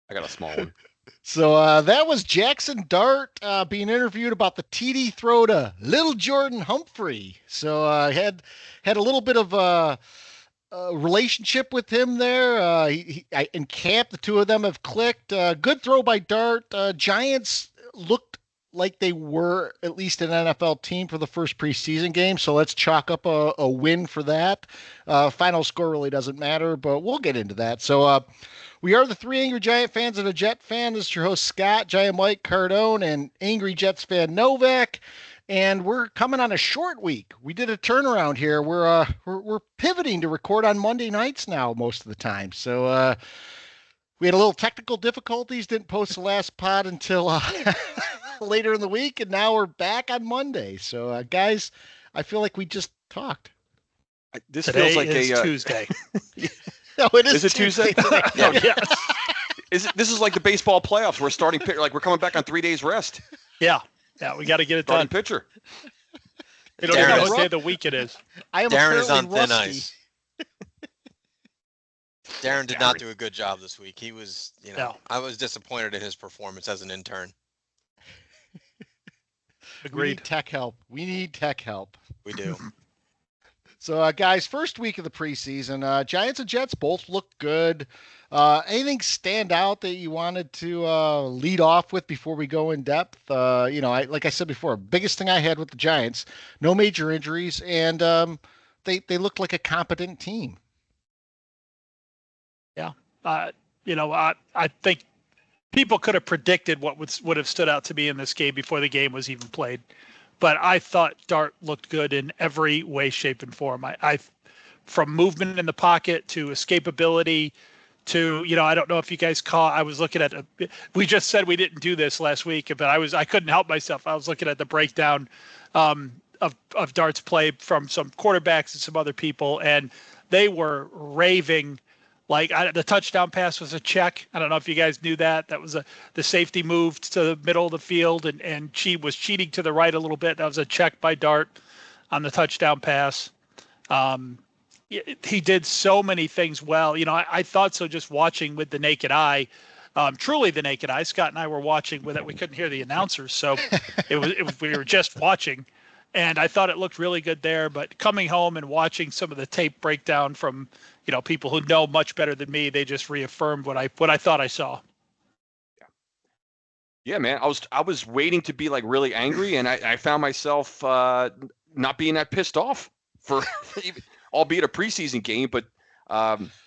I got a small one. So that was Jackson Dart being interviewed about the TD throw to Little Jordan Humphrey. So I had a little bit of a relationship with him there. In camp, the two of them have clicked. Good throw by Dart. Giants looked like they were at least an NFL team for the first preseason game. So let's chalk up a win for that. Final score really doesn't matter, but we'll get into that. So we are the three Angry Giant fans and a Jet fan. This is your host, Scott, Giant Mike, Cardone, and Angry Jets fan, Novak. And we're coming on a short week. We did a turnaround here. We're pivoting to record on Monday nights now most of the time. So we had a little technical difficulties. Didn't post the last pod until later in the week, and now we're back on Monday. So guys, I feel like we just talked. This Today feels like is Tuesday. No, it Is it Tuesday? Yeah. Yes. This is like the baseball playoffs. We're starting like we're coming back on 3 days rest. Yeah. We got to get it Starting done. pitcher. We don't even Darren know is- what day of the week it is. I am Darren is apparently on thin rusty. ice. Darren did not do a good job this week. He was, No. I was disappointed in his performance as an intern. We Agreed. need tech help. We need tech help. We do. So, guys, first week of the preseason, Giants and Jets both look good. Anything stand out that you wanted to lead off with before we go in depth? Like I said before, biggest thing I had with the Giants, no major injuries, and they looked like a competent team. Yeah. I think people could have predicted what would have stood out to me in this game before the game was even played. But I thought Dart looked good in every way, shape, and form. I from movement in the pocket to escapability to, I don't know if you guys caught, I was looking at, we just said we didn't do this last week, but I couldn't help myself. I was looking at the breakdown of Dart's play from some quarterbacks and some other people, and they were raving. Like the touchdown pass was a check. I don't know if you guys knew that. That was the safety moved to the middle of the field and she was cheating to the right a little bit. That was a check by Dart on the touchdown pass. He did so many things well. I thought so just watching with the naked eye, truly the naked eye. Scott and I were watching with it. We couldn't hear the announcers, so we were just watching. And I thought it looked really good there. But coming home and watching some of the tape breakdown from people who know much better than me, they just reaffirmed what I thought I saw. Yeah, man. I was waiting to be like really angry, and I found myself not being that pissed off for albeit a preseason game. But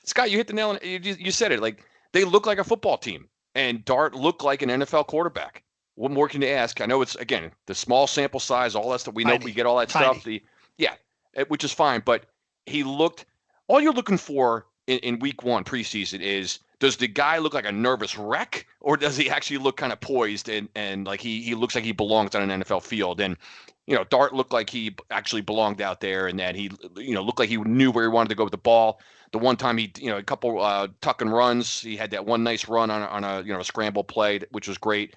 Scott, you hit the nail on it. You said it. Like they look like a football team, and Dart looked like an NFL quarterback. What more can you ask? I know it's again the small sample size, all that stuff. We know we get all that stuff. Which is fine, but he looked. All you're looking for in week one preseason is, does the guy look like a nervous wreck, or does he actually look kind of poised and like he looks like he belongs on an NFL field? And Dart looked like he actually belonged out there, and that he looked like he knew where he wanted to go with the ball. The one time he a couple tuck and runs, he had that one nice run on a scramble play, which was great.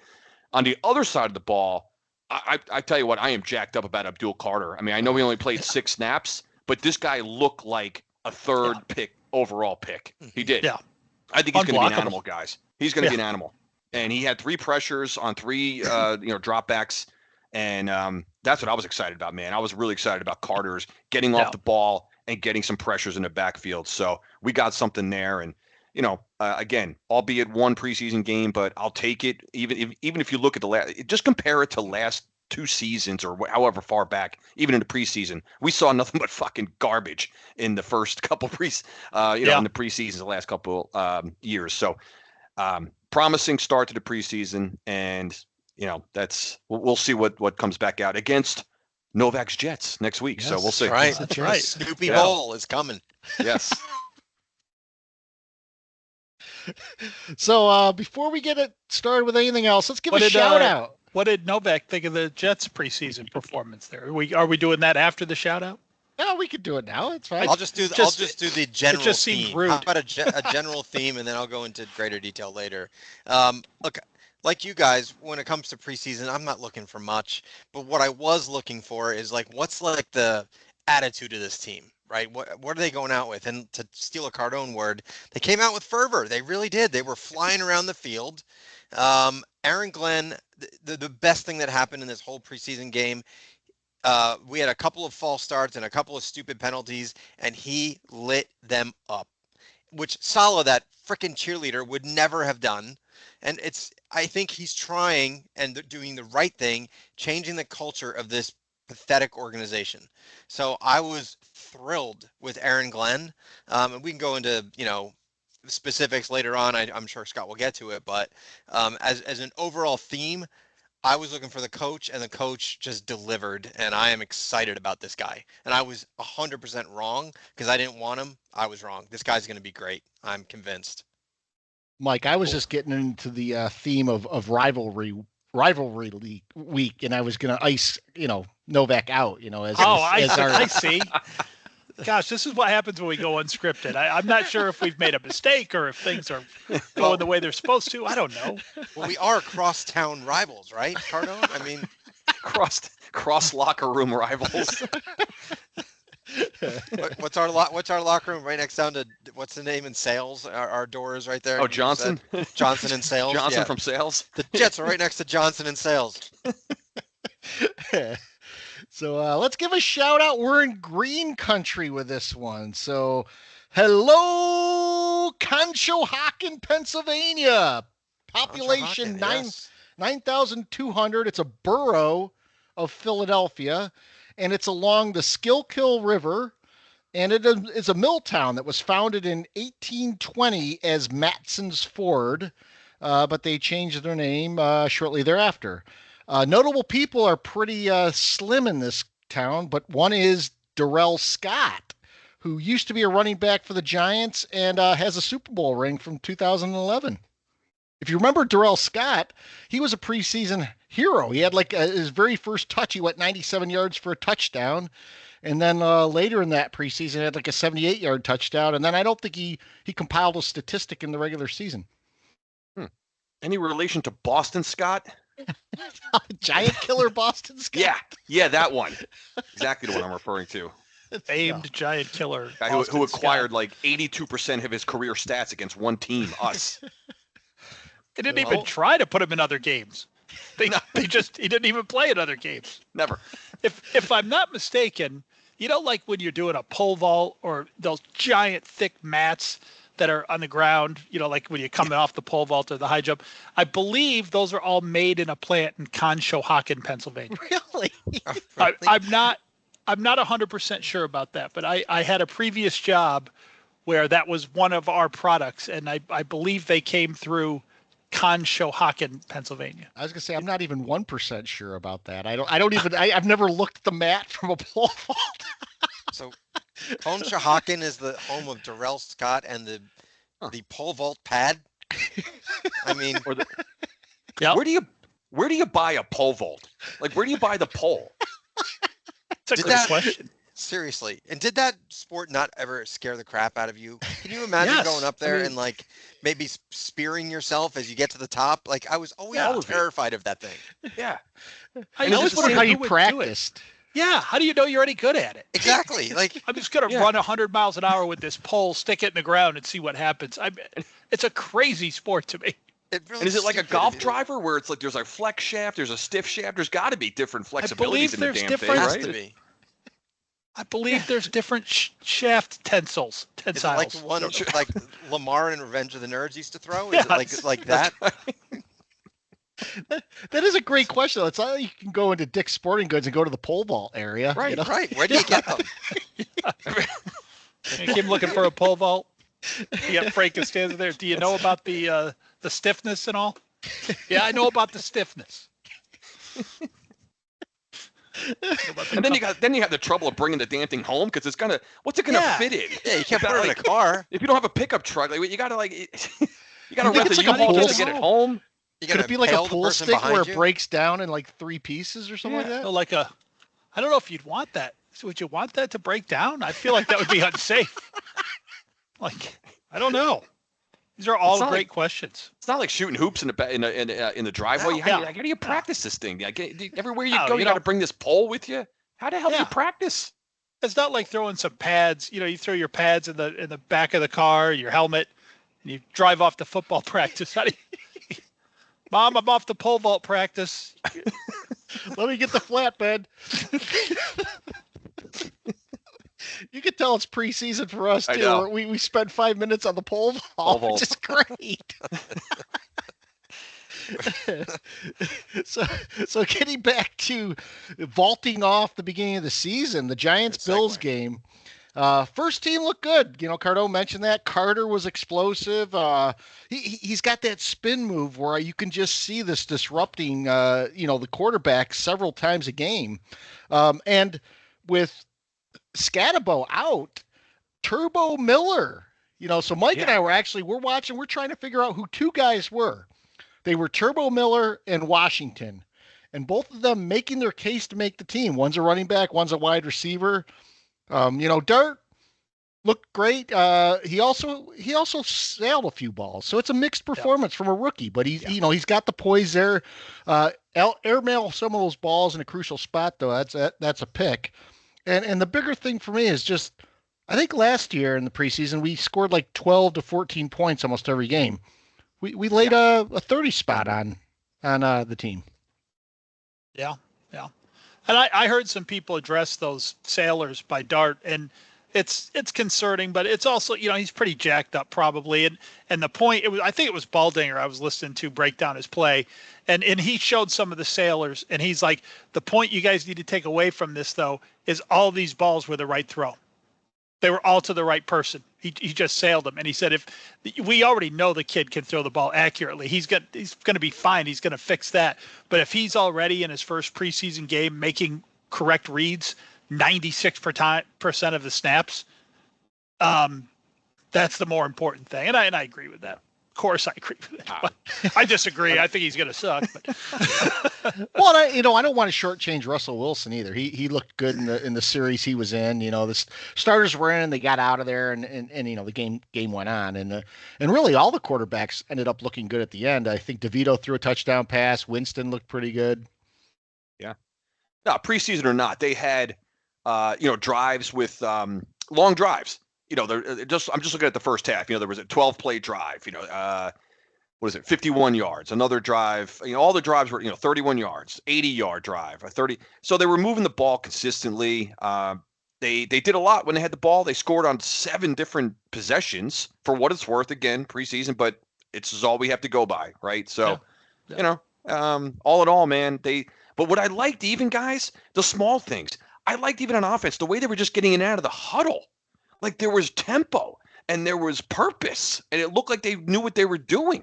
On the other side of the ball, I tell you what, I am jacked up about Abdul Carter. I mean, I know he only played 6 snaps, but this guy looked like a third pick overall pick. He did. Yeah. I think he's going to be an animal, guys. He's going to be an animal. And he had 3 pressures on 3 dropbacks, and that's what I was excited about, man. I was really excited about Carter's getting off the ball and getting some pressures in the backfield. So we got something there, and again, albeit one preseason game, but I'll take it. Even if you look at just compare it to last 2 seasons or however far back, even in the preseason, we saw nothing but fucking garbage in the first couple in the preseasons the last couple years. So promising start to the preseason, and we'll see what comes back out against Novak's Jets next week. Yes, so we'll see. That's right. Snoopy Bowl is coming. Yes. So before we get it started with anything else, let's give a shout out. What did Novak think of the Jets preseason performance there? Are we doing that after the shout out? No, we could do it now. It's fine. I'll just do the general it just seemed theme. rude. How about a general theme, and then I'll go into greater detail later. Look, like you guys, when it comes to preseason, I'm not looking for much. But what I was looking for is what's the attitude of this team? right? What are they going out with? And to steal a Cardone word, they came out with fervor. They really did. They were flying around the field. Aaron Glenn, the best thing that happened in this whole preseason game, we had a couple of false starts and a couple of stupid penalties, and he lit them up, which Salah, that frickin' cheerleader, would never have done. And I think he's trying and doing the right thing, changing the culture of this pathetic organization. So I was thrilled with Aaron Glenn. And we can go into, specifics later on. I'm sure Scott will get to it, but as an overall theme, I was looking for the coach, and the coach just delivered, and I am excited about this guy. And I was 100% wrong because I didn't want him. I was wrong. This guy's going to be great. I'm convinced. Mike, I was just getting into the theme of rivalry week, and I was going to ice, Novak out, I see. Gosh, this is what happens when we go unscripted. I'm not sure if we've made a mistake or if things are going the way they're supposed to. I don't know. Well, we are crosstown rivals, right, Cardone? I mean, cross locker room rivals. What's our locker room right next down to what's the name in sales? Our door is right there. Oh, Johnson. Johnson and Sales. Johnson from Sales. The Jets are right next to Johnson and Sales. So let's give a shout out. We're in green country with this one. So hello, Conshohocken, Pennsylvania. Population 9,200. It's a borough of Philadelphia, and it's along the Schuylkill River. And it is a mill town that was founded in 1820 as Matson's Ford, but they changed their name shortly thereafter. Notable people are pretty slim in this town, but one is Darrell Scott, who used to be a running back for the Giants and has a Super Bowl ring from 2011. If you remember Darrell Scott, he was a preseason hero. He had his very first touch. He went 97 yards for a touchdown. And then later in that preseason, he had a 78-yard touchdown. And then I don't think he compiled a statistic in the regular season. Any relation to Boston Scott? Giant killer Boston Scott? Yeah, that one. Exactly the one I'm referring to. Famed giant killer. Guy who acquired 82% of his career stats against one team, us. They didn't even try to put him in other games. He didn't even play in other games. Never. If I'm not mistaken, like when you're doing a pole vault or those giant thick mats that are on the ground, like when you're coming off the pole vault or the high jump, I believe those are all made in a plant in Conshohocken, Pennsylvania. Really? I'm not 100% sure about that, but I had a previous job where that was one of our products, and I believe they came through Conshohocken, Pennsylvania. I was gonna say I'm not even 1% sure about that. I've never looked at the mat from a pole vault. So Conshohocken is the home of Darrell Scott and the pole vault pad. I mean, where do you buy a pole vault? Where do you buy the pole? That's a good question. Seriously. And did that sport not ever scare the crap out of you? Can you imagine going up there and maybe spearing yourself as you get to the top? I was always terrified of that thing. Yeah. I always wondered how you practiced. Yeah. How do you know you're any good at it? Exactly. I'm just going to run 100 miles an hour with this pole, stick it in the ground, and see what happens. It's a crazy sport to me. Really, and is it like a golf driver where it's there's a flex shaft, there's a stiff shaft? There's got to be different flexibilities in the damn thing, right? I believe there's different shaft tensils. Is it like the one like Lamar in Revenge of the Nerds used to throw? Is Yes. it like that? That is a great question. It's not like you can go into Dick's Sporting Goods and go to the pole vault area. Right, right. Where do you get them? You came looking for a pole vault. You got Frank standing there. Do you know about the stiffness and all? Yeah, I know about the stiffness. And then you have the trouble of bringing the damn thing home because what's it gonna fit in? Yeah, you can't put it in a car. If you don't have a pickup truck, you gotta you gotta think rent it's a like a U-Haul pole to get it home. Could it be like a pool stick where it breaks down in 3 pieces or something like that? So I don't know if you'd want that. So would you want that to break down? I feel like that would be unsafe. I don't know. These are all great questions. It's not like shooting hoops in the driveway. No, how do you practice this thing? Everywhere you go, you got to bring this pole with you. How the hell do you practice? It's not like throwing some pads. You throw your pads in the back of the car, your helmet, and you drive off to football practice. How do you, Mom, I'm off to pole vault practice. Let me get the flatbed. You can tell it's preseason for us I too. know. We spent 5 minutes on the pole Pole vault, vault. which is great. so getting back to vaulting off the beginning of the season, the Giants-Bills segue. game. First team looked good. Cardone mentioned that. Carter was explosive. He's got that spin move where you can just see this disrupting, the quarterback several times a game. And with Scatabo out, Turbo Miller, so Mike and I we're watching, we're trying to figure out who two guys were. They were Turbo Miller and Washington, and both of them making their case to make the team. One's a running back, one's a wide receiver. Dart looked great. He also sailed a few balls, so it's a mixed performance from a rookie. But he's got the poise there. Airmail some of those balls in a crucial spot, though. That's a pick. And the bigger thing for me is just, I think last year in the preseason we scored like 12 to 14 points almost every game. We laid a 30 spot on the team. Yeah. And I heard some people address those sailors by Dart, and it's concerning, but it's also, he's pretty jacked up probably. And the point, I think it was Baldinger I was listening to break down his play, and he showed some of the sailors, and he's like, the point you guys need to take away from this, though, is all these balls were the right throw. They were all to the right person. He just sailed them. And he said, if we already know the kid can throw the ball accurately, he's going to be fine. He's going to fix that. But if he's already in his first preseason game making correct reads 96% of the snaps, that's the more important thing. And I agree with that. Of course, I agree with that. But I disagree. I think he's going to suck. But. Well, I don't want to shortchange Russell Wilson either. He looked good in the series he was in. The starters were in, they got out of there, and the game went on, and really all the quarterbacks ended up looking good at the end. I think DeVito threw a touchdown pass. Winston looked pretty good. Yeah. No, preseason or not, they had drives with long drives. I'm just looking at the first half. There was a 12-play drive. What is it? 51 yards. Another drive. All the drives were 31 yards, 80-yard drive, a 30. So they were moving the ball consistently. They did a lot when they had the ball. They scored on 7 different possessions. For what it's worth, again, preseason, but it's all we have to go by, right? So, all in all, man, But what I liked, even guys, the small things. I liked even on offense the way they were just getting in and out of the huddle. Like there was tempo and there was purpose, and it looked like they knew what they were doing.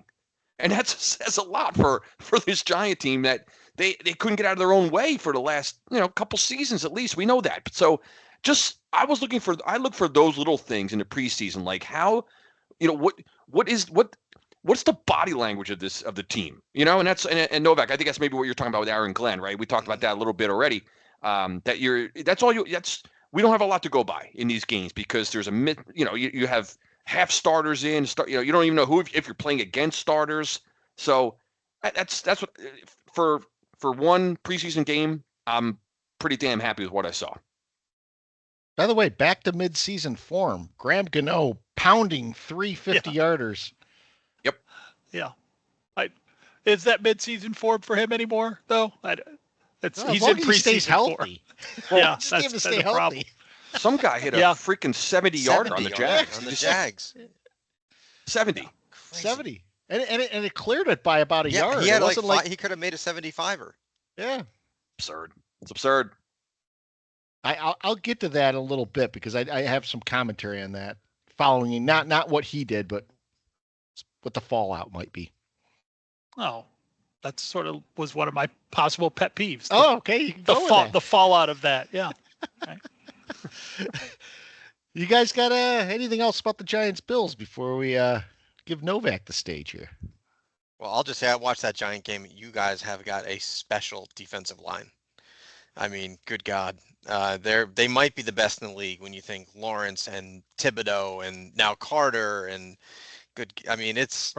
And that says a lot for this Giant team that they couldn't get out of their own way for the last couple seasons at least. We know that. So I look for those little things in the preseason, like how what's the body language of the team, and that's and Novak. I think that's maybe what you're talking about with Aaron Glenn, right? We talked about that a little bit already. We don't have a lot to go by in these games because there's you have half starters in, you don't even know if you're playing against starters. So that's what for one preseason game, I'm pretty damn happy with what I saw. By the way, back to mid-season form. Graham Gano pounding 3 50-yarders. Yep. Yeah. Is that mid-season form for him anymore, though? He's in preseason stays healthy. Yeah, that's stay healthy. Problem. Some guy hit a freaking 70-yarder on the Jags. On the Jags. 70. 70. And it cleared it by about a yard. He had he could have made a 75er. Yeah. Absurd. It's absurd. I'll get to that in a little bit because I have some commentary on that following not what he did, but what the fallout might be. Oh, that sort of was one of my possible pet peeves. Okay. You can the fallout of that. Yeah. Right. You guys got anything else about the Giants-Bills before we give Novak the stage here? Well, I'll just say I watched that Giant game. You guys have got a special defensive line. I mean, good God. They might be the best in the league when you think Lawrence and Thibodeau and now Carter and Burns.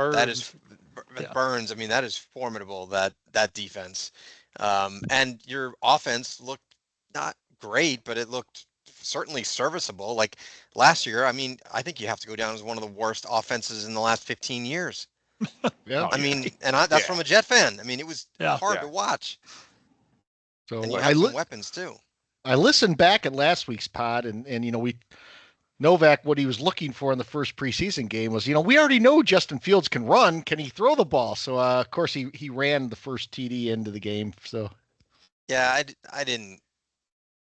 Burns. I mean, that is formidable, that defense. And your offense looked not great, but it looked certainly serviceable. Like last year, I mean, I think you have to go down as one of the worst offenses in the last 15 years. Yeah. I mean, and that's from a Jet fan. I mean, it was hard to watch. So and you have some weapons too. I listened back at last week's pod, and Novak, what he was looking for in the first preseason game was, we already know Justin Fields can run. Can he throw the ball? So, of course, he ran the first TD into the game. So, yeah, I didn't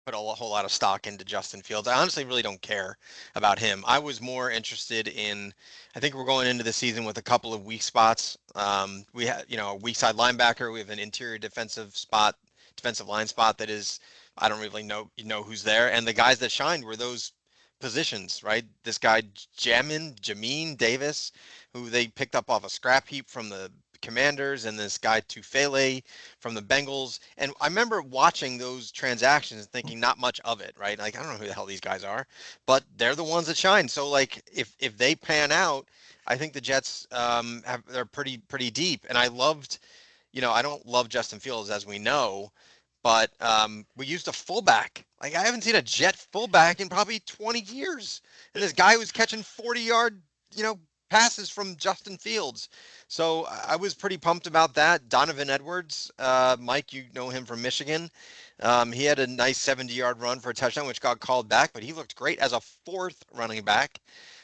put a whole lot of stock into Justin Fields. I honestly really don't care about him. I was more interested in, I think we're going into the season with a couple of weak spots. We have, a weak side linebacker. We have an interior defensive line spot that is, I don't really know who's there. And the guys that shined were those positions, right? This guy Jamin Davis, who they picked up off a scrap heap from the Commanders, and this guy Tufele from the Bengals. And I remember watching those transactions and thinking not much of it, right? Like, I don't know who the hell these guys are, but they're the ones that shine. So like if they pan out, I think the Jets they're pretty deep. And I loved, I don't love Justin Fields, as we know, but we used a fullback. Like, I haven't seen a Jet fullback in probably 20 years. And this guy was catching 40-yard, passes from Justin Fields. So I was pretty pumped about that. Donovan Edwards, Mike, you know him from Michigan. He had a nice 70-yard run for a touchdown, which got called back, but he looked great as a fourth running back.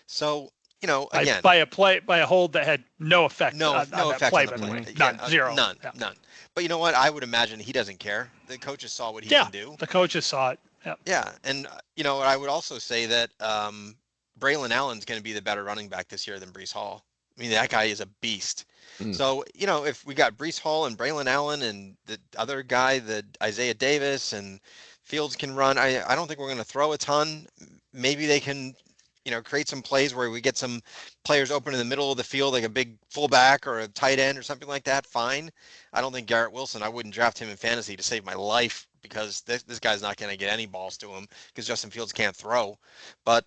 So, again, by a hold that had no effect. No effect play, on the play. None, zero. None. But you know what? I would imagine he doesn't care. The coaches saw what he can do. The coaches saw it. Yeah. Yeah, and I would also say that Braylon Allen's going to be the better running back this year than Breece Hall. I mean, that guy is a beast. So, if we got Breece Hall and Braylon Allen and the other guy, the Isaiah Davis, and Fields can run, I don't think we're going to throw a ton. Maybe they can, create some plays where we get some players open in the middle of the field, like a big fullback or a tight end or something like that. Fine. I don't think Garrett Wilson, I wouldn't draft him in fantasy to save my life, because this guy's not going to get any balls to him because Justin Fields can't throw. But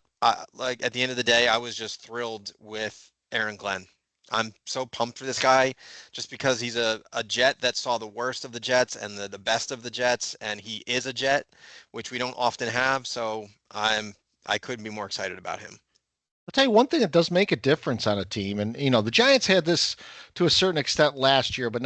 like at the end of the day, I was just thrilled with Aaron Glenn. I'm so pumped for this guy just because he's a Jet that saw the worst of the Jets and the best of the Jets, and he is a Jet, which we don't often have. So I couldn't be more excited about him. I'll tell you one thing that does make a difference on a team, and the Giants had this to a certain extent last year, but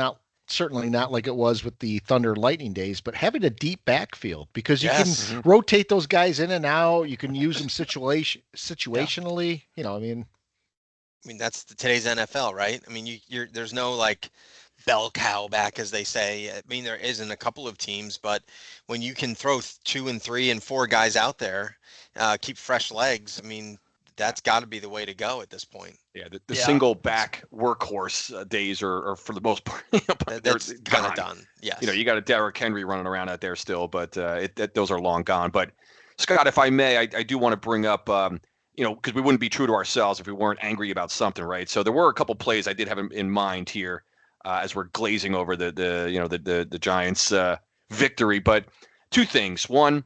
certainly not like it was with the Thunder and Lightning days, but having a deep backfield, because you can rotate those guys in and out. You can use them situationally. I mean, that's today's NFL, right? I mean, there's no like bell cow back, as they say. I mean, there is in a couple of teams, but when you can throw 2 and 3 and 4 guys out there, keep fresh legs, I mean, that's got to be the way to go at this point. Yeah, the single back workhorse days are for the most part. That's kind of done. Yes. You got a Derrick Henry running around out there still, but those are long gone. But Scott, if I may, I do want to bring up, because we wouldn't be true to ourselves if we weren't angry about something, right? So there were a couple plays I did have in mind here as we're glazing over the Giants' victory. But two things: one,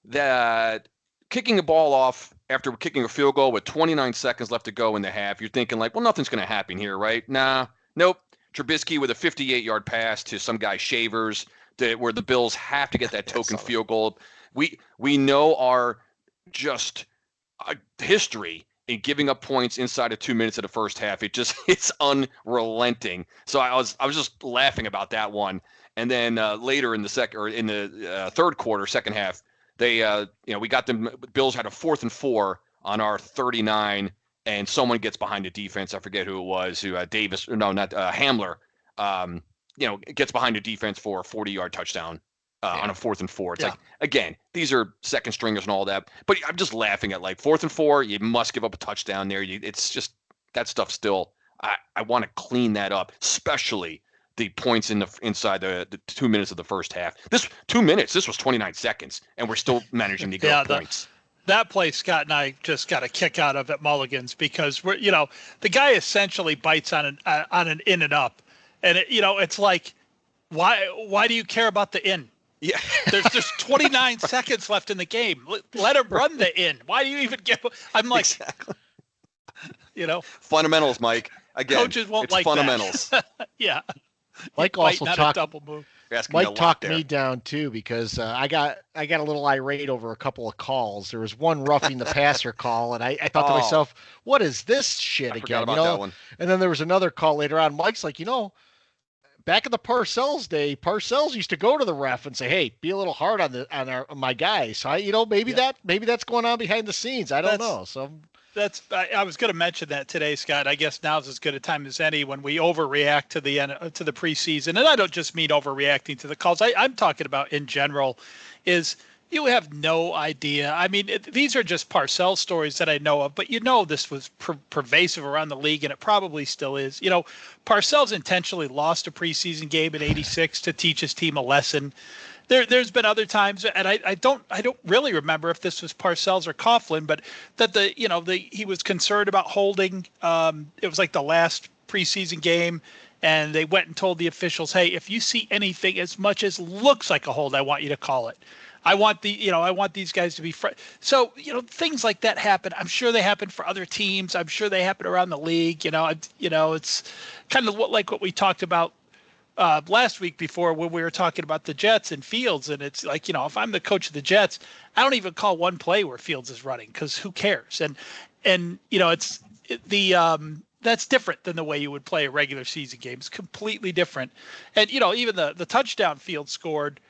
that kicking a ball off after kicking a field goal with 29 seconds left to go in the half, you're thinking like, well, nothing's going to happen here, right? Nope. Trubisky with a 58-yard pass to some guy Shavers, where the Bills have to get that token field goal. We know our just history in giving up points inside of 2 minutes of the first half. It's unrelenting. So I was just laughing about that one. And then later in the third quarter, second half, they we got them. Bills had a 4th and 4 on our 39, and someone gets behind the defense. I forget who it was. Hamler. Gets behind the defense for a 40-yard touchdown on a 4th and 4. It's like, again, these are second stringers and all that, but I'm just laughing at like 4th and 4. You must give up a touchdown there. It's just that stuff still. I want to clean that up, especially the points inside the 2 minutes of the first half. This 2 minutes, this was 29 seconds, and we're still managing to get points. That play, Scott and I just got a kick out of at Mulligan's, because the guy essentially bites on an in and up, and it's like, why do you care about the in? Yeah, there's just 29 seconds left in the game. Let him run the in. Why do you even give? I'm like, exactly. Fundamentals, Mike. Again, coaches won't it's like fundamentals. That. Yeah. Mike also talked. Double move. You're asking me a Mike lot talked there. me down too because I got a little irate over a couple of calls. There was one roughing the passer call, and I thought to Oh. myself, "What is this shit I forgot again?" about that one. And then there was another call later on. Mike's like, back in the Parcells day, Parcells used to go to the ref and say, "Hey, be a little hard on my guys." So maybe that's going on behind the scenes. I don't know. So I was going to mention that today, Scott. I guess now's as good a time as any when we overreact to the preseason, and I don't just mean overreacting to the calls. I'm talking about in general. Is you have no idea. I mean, these are just Parcells stories that I know of, but this was pervasive around the league, and it probably still is. Parcells intentionally lost a preseason game in '86 to teach his team a lesson. There's been other times, and I don't really remember if this was Parcells or Coughlin, but that he was concerned about holding. It was like the last preseason game, and they went and told the officials, "Hey, if you see anything as much as looks like a hold, I want you to call it. I want these guys to be So things like that happen. I'm sure they happen for other teams. I'm sure they happen around the league. It's kind of what we talked about last week before when we were talking about the Jets and Fields, and it's like, if I'm the coach of the Jets, I don't even call one play where Fields is running because who cares? And that's different than the way you would play a regular season game. It's completely different. And even the touchdown Fields scored,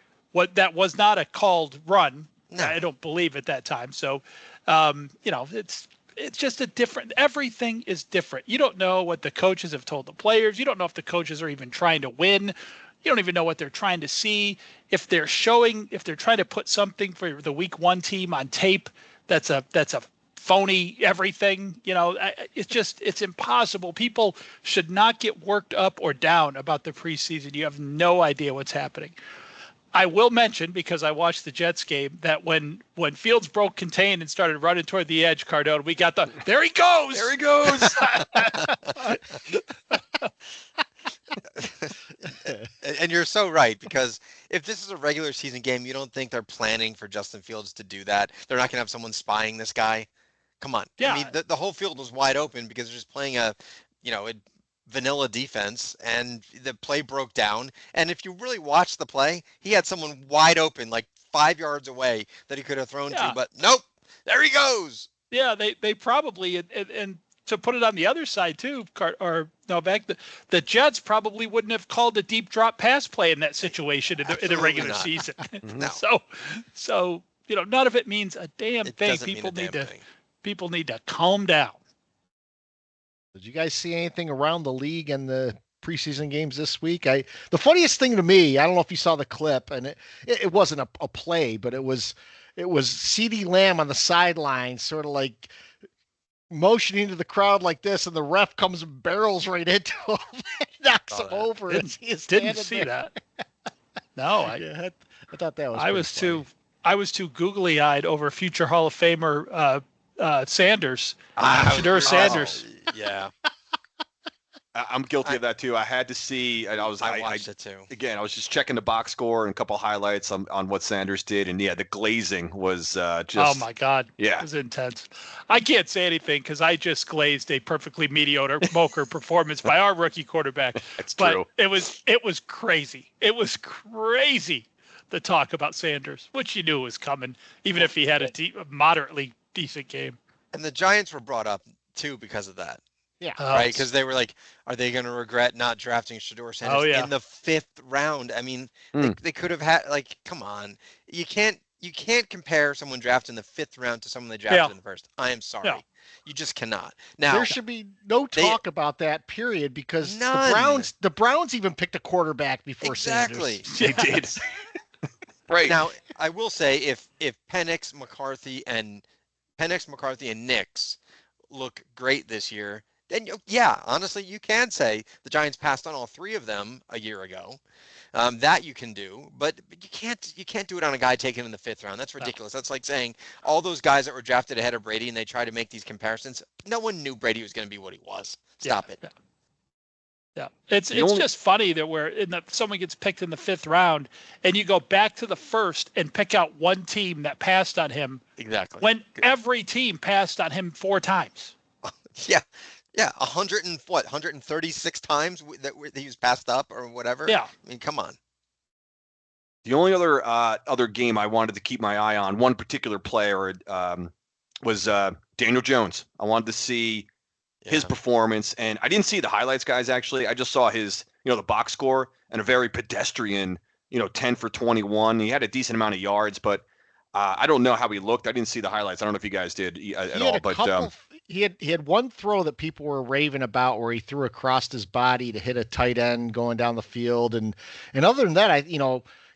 that was not a called run. No. I don't believe at that time. So it's just everything is different. You don't know what the coaches have told the players. You don't know if the coaches are even trying to win. You don't even know what they're trying to see. If they're trying to put something for the week 1 team on tape, that's a phony everything. It's impossible. People should not get worked up or down about the preseason. You have no idea what's happening. I will mention, because I watched the Jets game, that when Fields broke contain and started running toward the edge, Cardone, we got there he goes. There he goes. And you're so right, because if this is a regular season game, you don't think they're planning for Justin Fields to do that. They're not going to have someone spying this guy. Come on. Yeah. I mean, the whole field was wide open because they're just playing a vanilla defense, and the play broke down. And if you really watch the play, he had someone wide open, like 5 yards away, that he could have thrown to, but nope, there he goes. Yeah, they probably, and to put it on the other side too, or Novak, the Jets probably wouldn't have called a deep drop pass play in that situation in a regular season. No. So none of it means a damn thing. People need to calm down. Did you guys see anything around the league and the preseason games this week? The funniest thing to me, I don't know if you saw the clip, and it wasn't a play, but it was CeeDee Lamb on the sideline, sort of like motioning to the crowd like this, and the ref comes and barrels right into him and knocks him over. Didn't see that. No, I thought that was. I was too googly-eyed over future Hall of Famer Sanders, Shedeur Sanders. Yeah. I'm guilty of that too. I had to see, and I watched it too. Again, I was just checking the box score and a couple highlights on what Sanders did, and the glazing was just. Oh my God! Yeah, it was intense. I can't say anything because I just glazed a perfectly mediocre performance by our rookie quarterback. That's but true. It was crazy. It was crazy. The talk about Sanders, which you knew was coming, even if he had a moderately decent game. And the Giants were brought up too because of that. Yeah. Right, because they were like, are they going to regret not drafting Shedeur Sanders in the 5th round? I mean, they could have had, like, come on. You can't compare someone drafted in the 5th round to someone they drafted in the 1st. I am sorry. Yeah. You just cannot. Now there should be no talk about that, period, because the Browns even picked a quarterback before Sanders. They did. Right. Now, I will say if Penix, McCarthy, and Nix look great this year, then honestly, you can say the Giants passed on all 3 of them a year ago. That you can do, but you can't do it on a guy taken in the 5th round. That's ridiculous. No. That's like saying all those guys that were drafted ahead of Brady and they try to make these comparisons. No one knew Brady was going to be what he was. Stop it. Yeah, it's just funny that someone gets picked in the 5th round, and you go back to the 1st and pick out one team that passed on him. Exactly. When every team passed on him 4 times. Yeah, 136 times that he was passed up or whatever. Yeah. I mean, come on. The only other game I wanted to keep my eye on, one particular player, was Daniel Jones. I wanted to see his performance, and I didn't see the highlights, guys. Actually, I just saw his, the box score and a very pedestrian, 10 for 21. He had a decent amount of yards, but I don't know how he looked. I didn't see the highlights. I don't know if you guys did at all. But he had one throw that people were raving about where he threw across his body to hit a tight end going down the field, and other than that,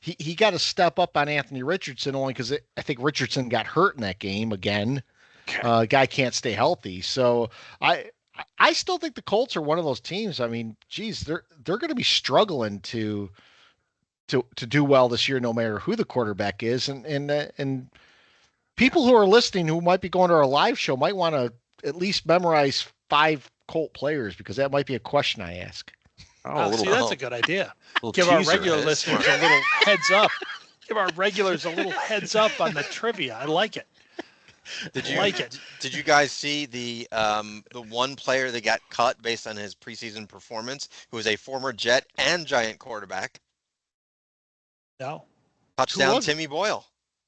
he got to step up on Anthony Richardson only because I think Richardson got hurt in that game again. Guy can't stay healthy, so I still think the Colts are one of those teams. I mean, geez, they're going to be struggling to do well this year, no matter who the quarterback is, and people who are listening who might be going to our live show might want to at least memorize 5 Colt players, because that might be a question I ask. That's a good idea. Give our regular listeners a little heads up. Give our regulars a little heads up on the trivia. I like it. Did you guys see the one player that got cut based on his preseason performance, who was a former Jet and Giant quarterback? No. Touchdown, Timmy Boyle.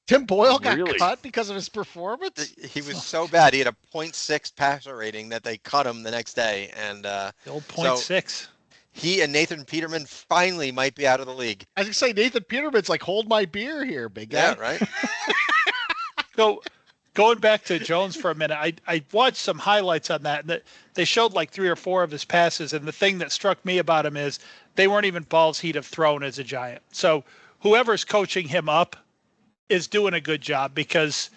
Tim Boyle got cut because of his performance? He was so bad. He had a 0.6 passer rating that they cut him the next day. And the old 0.6. So he and Nathan Peterman finally might be out of the league. I was going to say, Nathan Peterman's like, hold my beer here, big guy. Yeah, right? So going back to Jones for a minute, I watched some highlights on that, and they showed like 3 or 4 of his passes. And the thing that struck me about him is they weren't even balls he'd have thrown as a Giant. So whoever's coaching him up is doing a good job, because,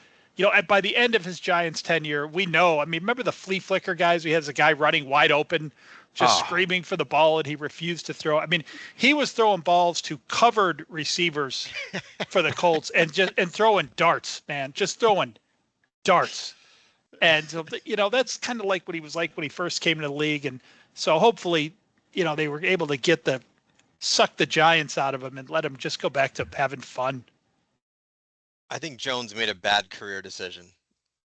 by the end of his Giants tenure, we know, remember the flea flicker guys? We had a guy running wide open, just screaming for the ball, and he refused to throw. He was throwing balls to covered receivers for the Colts and throwing darts, man, just throwing darts. And, that's kind of like what he was like when he first came into the league. And so hopefully, they were able to suck the Giants out of him and let him just go back to having fun. I think Jones made a bad career decision.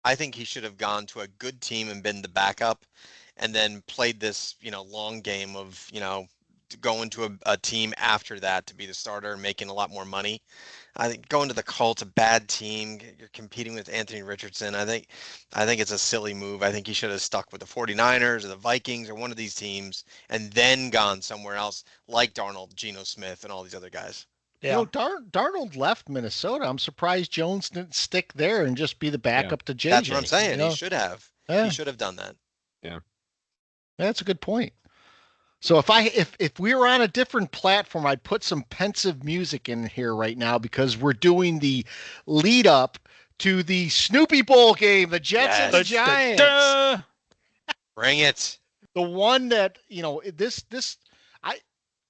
I think he should have gone to a good team and been the backup, and then played this, long game of, going to a team after that to be the starter and making a lot more money. I think going to the Colts, a bad team, you're competing with Anthony Richardson. I think it's a silly move. I think he should have stuck with the 49ers or the Vikings or one of these teams and then gone somewhere else like Darnold, Geno Smith, and all these other guys. Yeah. Darnold left Minnesota. I'm surprised Jones didn't stick there and just be the backup to JJ. That's what I'm saying. He should have. Yeah. He should have done that. Yeah. That's a good point. So if we were on a different platform, I'd put some pensive music in here right now, because we're doing the lead up to the Snoopy Bowl game, the Jets and the Giants. Bring it. The one that,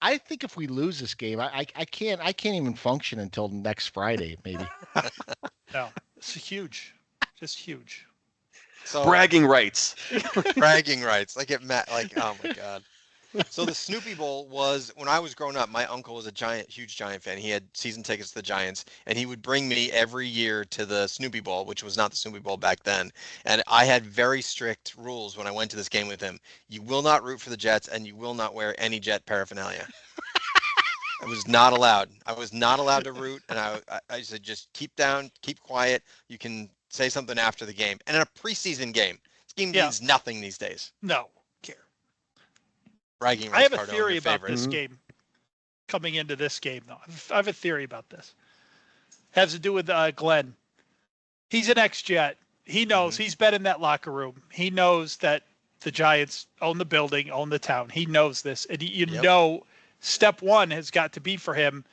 I think if we lose this game, I can't even function until next Friday, maybe. No, it's huge. Just huge. So, bragging rights. Bragging rights. Like oh my God. So the Snoopy Bowl was, when I was growing up, my uncle was a huge Giant fan. He had season tickets to the Giants, and he would bring me every year to the Snoopy Bowl, which was not the Snoopy Bowl back then. And I had very strict rules when I went to this game with him. You will not root for the Jets, and you will not wear any Jet paraphernalia. I was not allowed. I was not allowed to root, and I said, just keep down, keep quiet. You can say something after the game. And in a preseason game, this game means nothing these days. No. Care. Bragging I have rights, a Cardone, theory your about favorite. this game. Coming into this game, though, I have a theory about this. Has to do with Glenn. He's an ex-Jet. He knows. He's been in that locker room. He knows that the Giants own the building, own the town. He knows this, and know, step one has got to be for him.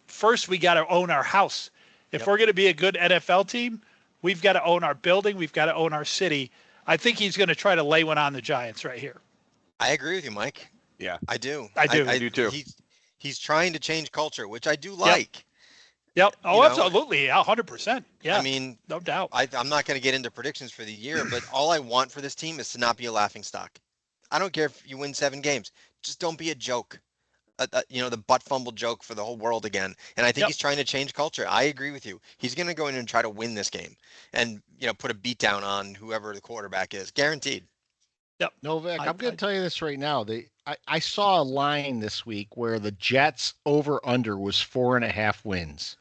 First, we got to own our house. If we're going to be a good NFL team, we've got to own our building. We've got to own our city. I think he's going to try to lay one on the Giants right here. I agree with you, Mike. Yeah, I do. I do too. He's trying to change culture, which I do like. Yep. Oh, absolutely. 100%. Yeah. I mean, no doubt. I'm not going to get into predictions for the year, but all I want for this team is to not be a laughingstock. I don't care if you win 7 games. Just don't be a joke. The butt fumble joke for the whole world again. And I think he's trying to change culture. I agree with you. He's going to go in and try to win this game and, put a beat down on whoever the quarterback is. Guaranteed. Yep. Novak, I'm going to tell you this right now. I saw a line this week where the Jets over under was 4.5 wins.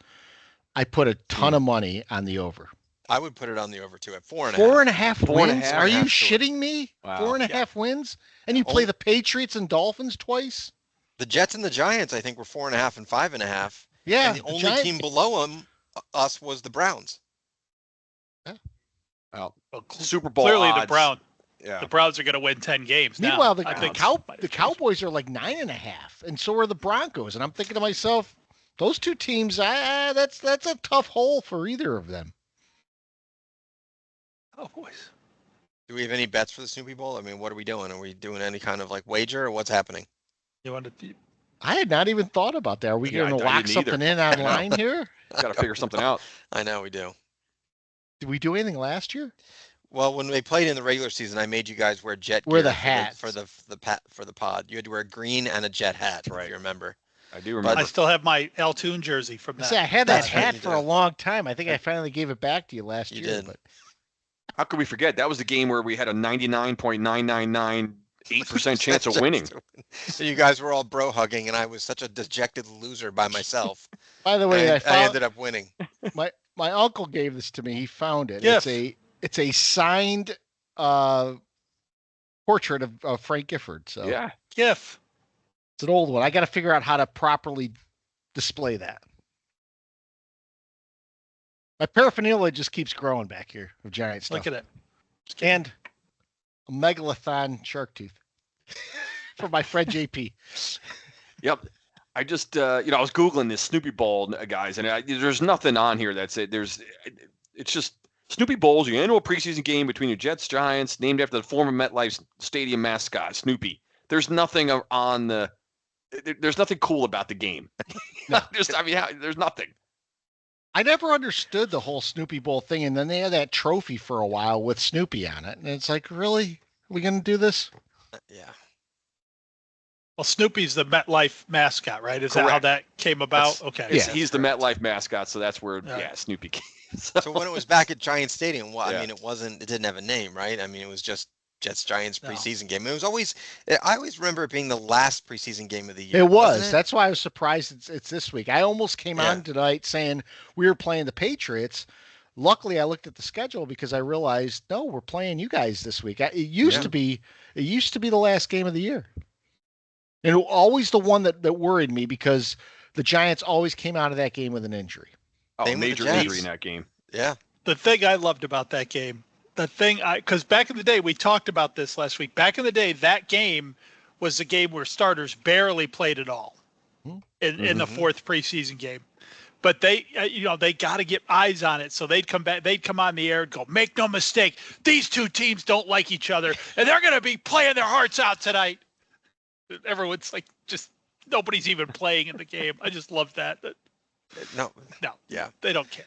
I put a ton of money on the over. I would put it on the over too at 4.5. 4.5 4.5? wins? Are you shitting me? Wow. 4.5 wins? And you play the Patriots and Dolphins twice? The Jets and the Giants, I think, were 4.5 and 5.5. Yeah. And the only team below us was the Browns. Yeah. Well, Super Bowl clearly odds. The Browns are going to win 10 games. Meanwhile, now. the Cowboys are like 9.5, and so are the Broncos. And I'm thinking to myself, those two teams, that's a tough hole for either of them. Cowboys. Do we have any bets for the Snoopy Bowl? I mean, what are we doing? Are we doing any kind of like wager, or what's happening? You want to? I had not even thought about that. Are we going to lock something in online here? Got to figure something out. I know we do. Did we do anything last year? Well, when they played in the regular season, I made you guys wear jet gear the hats for the pod. You had to wear a green and a jet hat, right. If you remember. I do remember. I still have my Altoon jersey from that. See, I had that hat for a long time. I think I finally gave it back to you last year. Did. But how could we forget? That was the game where we had a 99.9998% chance of winning. So you guys were all bro hugging, and I was such a dejected loser by myself. By the way, I ended up winning. My uncle gave this to me. He found it. Yes. It's a signed portrait of Frank Gifford. So yeah, GIF. It's an old one. I got to figure out how to properly display that. My paraphernalia just keeps growing back here of giant stuff. Look at it. And a megalithon shark tooth for my friend JP. Yep. I just, I was Googling this Snoopy Bowl, guys, and there's nothing on here that's it. It's just Snoopy Bowl's your annual preseason game between the Jets, Giants, named after the former MetLife Stadium mascot, Snoopy. There's nothing there's nothing cool about the game. There's nothing. I never understood the whole Snoopy Bowl thing, and then they had that trophy for a while with Snoopy on it, and it's like, really? Are we going to do this? Yeah. Well, Snoopy's the MetLife mascot, right? Is Correct. that how that came about? Okay. He's the MetLife mascot, so that's where, Snoopy came. So when it was back at Giant Stadium, Yeah. I mean, it didn't have a name, right? I mean, it was just Jets Giants preseason game. It was I always remember it being the last preseason game of the year. It was. Wasn't it? That's why I was surprised it's this week. I almost came on tonight saying we were playing the Patriots. Luckily, I looked at the schedule because I realized, no, we're playing you guys this week. It used to be the last game of the year. And always the one that worried me because the Giants always came out of that game with an injury. Oh, major injury in that game. Yeah. The thing I loved about that game, because back in the day, we talked about this last week. Back in the day, that game was the game where starters barely played at all in the fourth preseason game. But they got to get eyes on it. So they'd come back, they'd come on the air and go, make no mistake, these two teams don't like each other, and they're going to be playing their hearts out tonight. Everyone's like, just nobody's even playing in the game. I just love that. No. Yeah. They don't care.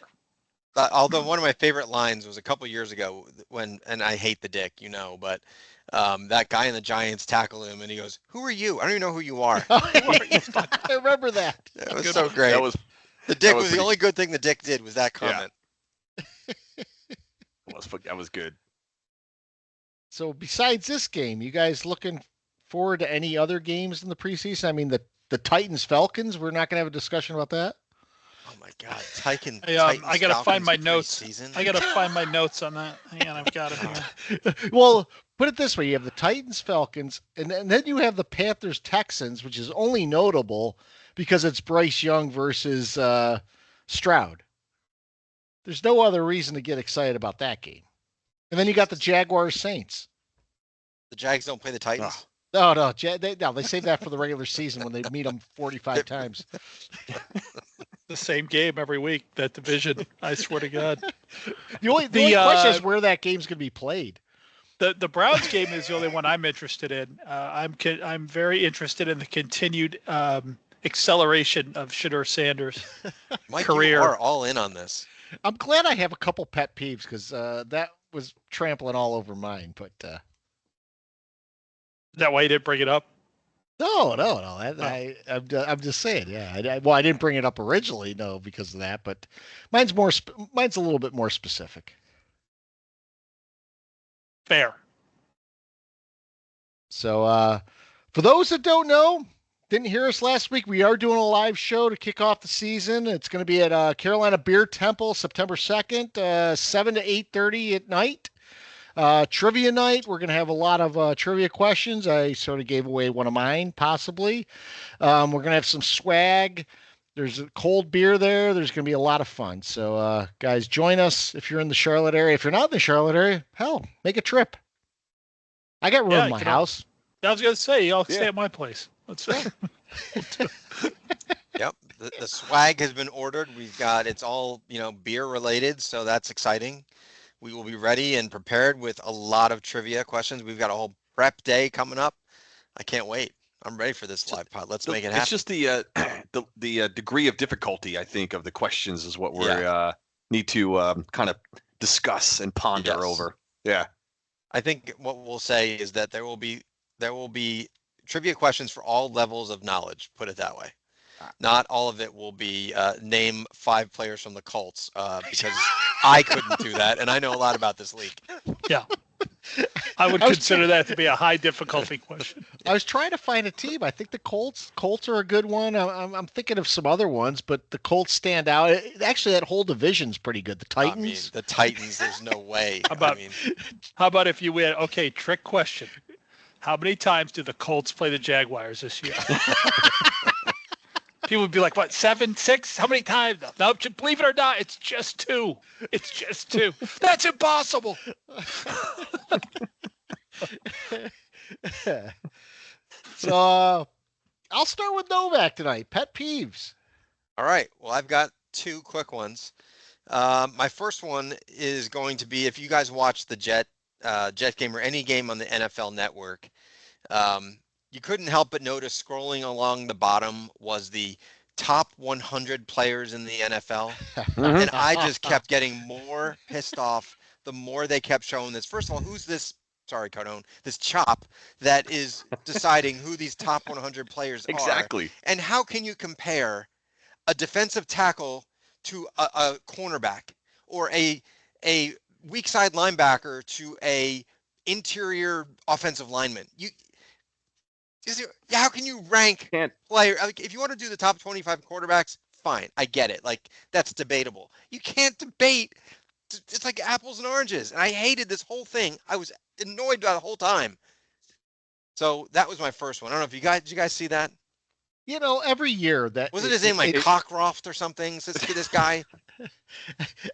Although one of my favorite lines was a couple years ago and I hate the dick, but that guy in the Giants tackled him and he goes, "Who are you? I don't even know who you are." I remember that. It was so great. The dick was the only good thing the dick did was that comment. Yeah. That was good. So besides this game, you guys looking forward to any other games in the preseason? I mean, the Titans Falcons, we're not going to have a discussion about that. Oh my God, Titans. I got to find my notes. I got to find my notes on that. Hang on, I've got it here. Well, put it this way: you have the Titans Falcons, and then you have the Panthers Texans, which is only notable because it's Bryce Young versus Stroud. There's no other reason to get excited about that game. And then you got the Jaguars Saints. The Jags don't play the Titans. No, they save that for the regular season when they meet them 45 times. The same game every week, that division. I swear to God. The only question is where that game's going to be played. The Browns game is the only one I'm interested in. I'm very interested in the continued acceleration of Shedeur Sanders' Mike, career. You are all in on this. I'm glad I have a couple pet peeves because that was trampling all over mine. But is that why you didn't bring it up? No. I'm just saying. Yeah. I didn't bring it up originally, no, because of that. But mine's a little bit more specific. Fair. So For those that don't know, didn't hear us last week, we are doing a live show to kick off the season. It's going to be at Carolina Beer Temple, September 2nd, 7 to 8:30 at night. Trivia night. We're going to have a lot of trivia questions. I sort of gave away one of mine, possibly. We're going to have some swag. There's a cold beer there. There's going to be a lot of fun. So, guys, join us if you're in the Charlotte area. If you're not in the Charlotte area, hell, make a trip. I got room in my house. I was going to say, y'all stay at my place. Let's Yep. The swag has been ordered. It's all, beer related. So that's exciting. We will be ready and prepared with a lot of trivia questions. We've got a whole prep day coming up. I can't wait. I'm ready for this live pod. Let's make it happen. It's just the degree of difficulty, I think, of the questions is what we need to kind of discuss and ponder over. Yeah. I think what we'll say is that there will be trivia questions for all levels of knowledge, put it that way. Not all of it will be name 5 players from the Colts because I couldn't do that, and I know a lot about this league. Yeah. I would consider that to be a high difficulty question. I was trying to find a team. I think the Colts are a good one. I'm thinking of some other ones, but the Colts stand out. Actually, that whole division's pretty good. The Titans. The Titans, there's no way. How about if you win? Okay, trick question. How many times do the Colts play the Jaguars this year? People would be like, what, 7, 6? How many times? No, believe it or not, it's just 2. It's just 2. That's impossible. So I'll start with Novak tonight. Pet peeves. All right. Well, I've got 2 quick ones. My first one is going to be, if you guys watch the Jet game or any game on the NFL Network, you couldn't help but notice scrolling along the bottom was the top 100 players in the NFL. And I just kept getting more pissed off the more they kept showing this. First of all, who's this? Sorry, Cardone. This chop that is deciding who these top 100 players are. Exactly. And how can you compare a defensive tackle to a cornerback or a weak side linebacker to a interior offensive lineman? How can you rank player? Like, if you want to do the top 25 quarterbacks, fine, I get it. Like, that's debatable. You can't debate. It's like apples and oranges. And I hated this whole thing. I was annoyed by the whole time. So that was my first one. I don't know if did you guys see that? Every year wasn't his name like Cockcroft or something? This guy.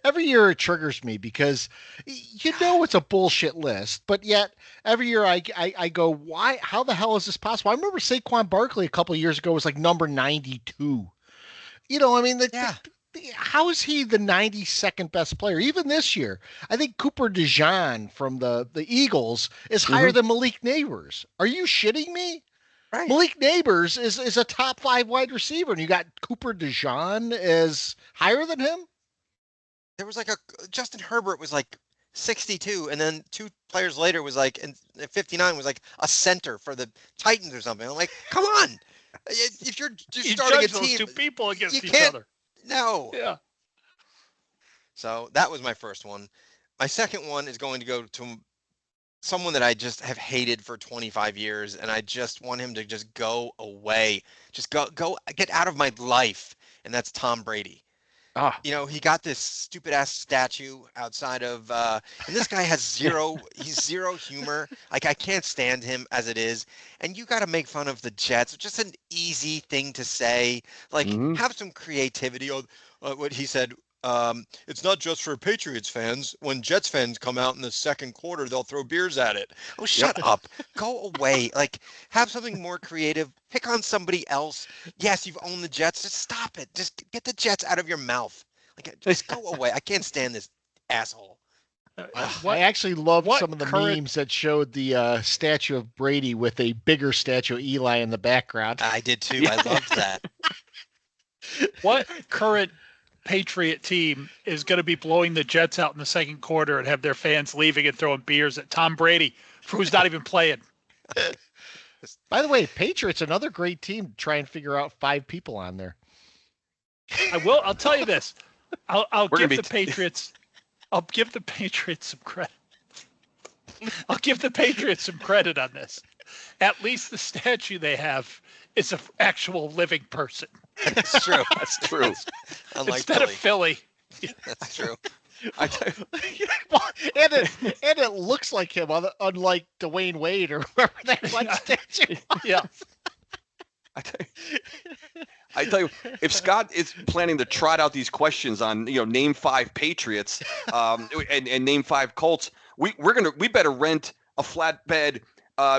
Every year it triggers me because it's a bullshit list, but yet every year I go, why? How the hell is this possible? I remember Saquon Barkley a couple of years ago was like number 92. How is he the 92nd best player? Even this year, I think Cooper DeJean from the Eagles is higher than Malik Neighbors. Are you shitting me? Right. Malik Neighbors is a top 5 wide receiver, and you got Cooper DeJean is higher than him? There was Justin Herbert was like 62, and then 2 players later was like, and 59 was like a center for the Titans or something. I'm like, come on. If you're just starting a team, those 2 people against each other. No. Yeah. So that was my first one. My second one is going to go to someone that I just have hated for 25 years, and I just want him to just go away. Just go get out of my life, and that's Tom Brady. He got this stupid ass statue outside of and this guy has zero humor. Like, I can't stand him as it is. And you got to make fun of the Jets. It's just an easy thing to say. Like, have some creativity. What he said, it's not just for Patriots fans. When Jets fans come out in the second quarter, they'll throw beers at it. Oh, shut up. Go away. Like, have something more creative. Pick on somebody else. Yes, you've owned the Jets. Just stop it. Just get the Jets out of your mouth. Like, just go away. I can't stand this asshole. I actually loved some of the memes that showed the statue of Brady with a bigger statue of Eli in the background. I did too. I loved that. What current Patriot team is going to be blowing the Jets out in the second quarter and have their fans leaving and throwing beers at Tom Brady, who's not even playing? By the way, Patriots, another great team to try and figure out 5 people on there. I'll tell you this. I'll give the Patriots some credit. I'll give the Patriots some credit on this. At least the statue they have is an actual living person. That's true. That's true. Unlike Instead of Philly. That's true. I tell you, and it looks like him, unlike Dwayne Wade or whoever that one statue. Yeah. I tell you, if Scott is planning to trot out these questions on, name 5 Patriots, and name 5 Colts, we better rent a flatbed,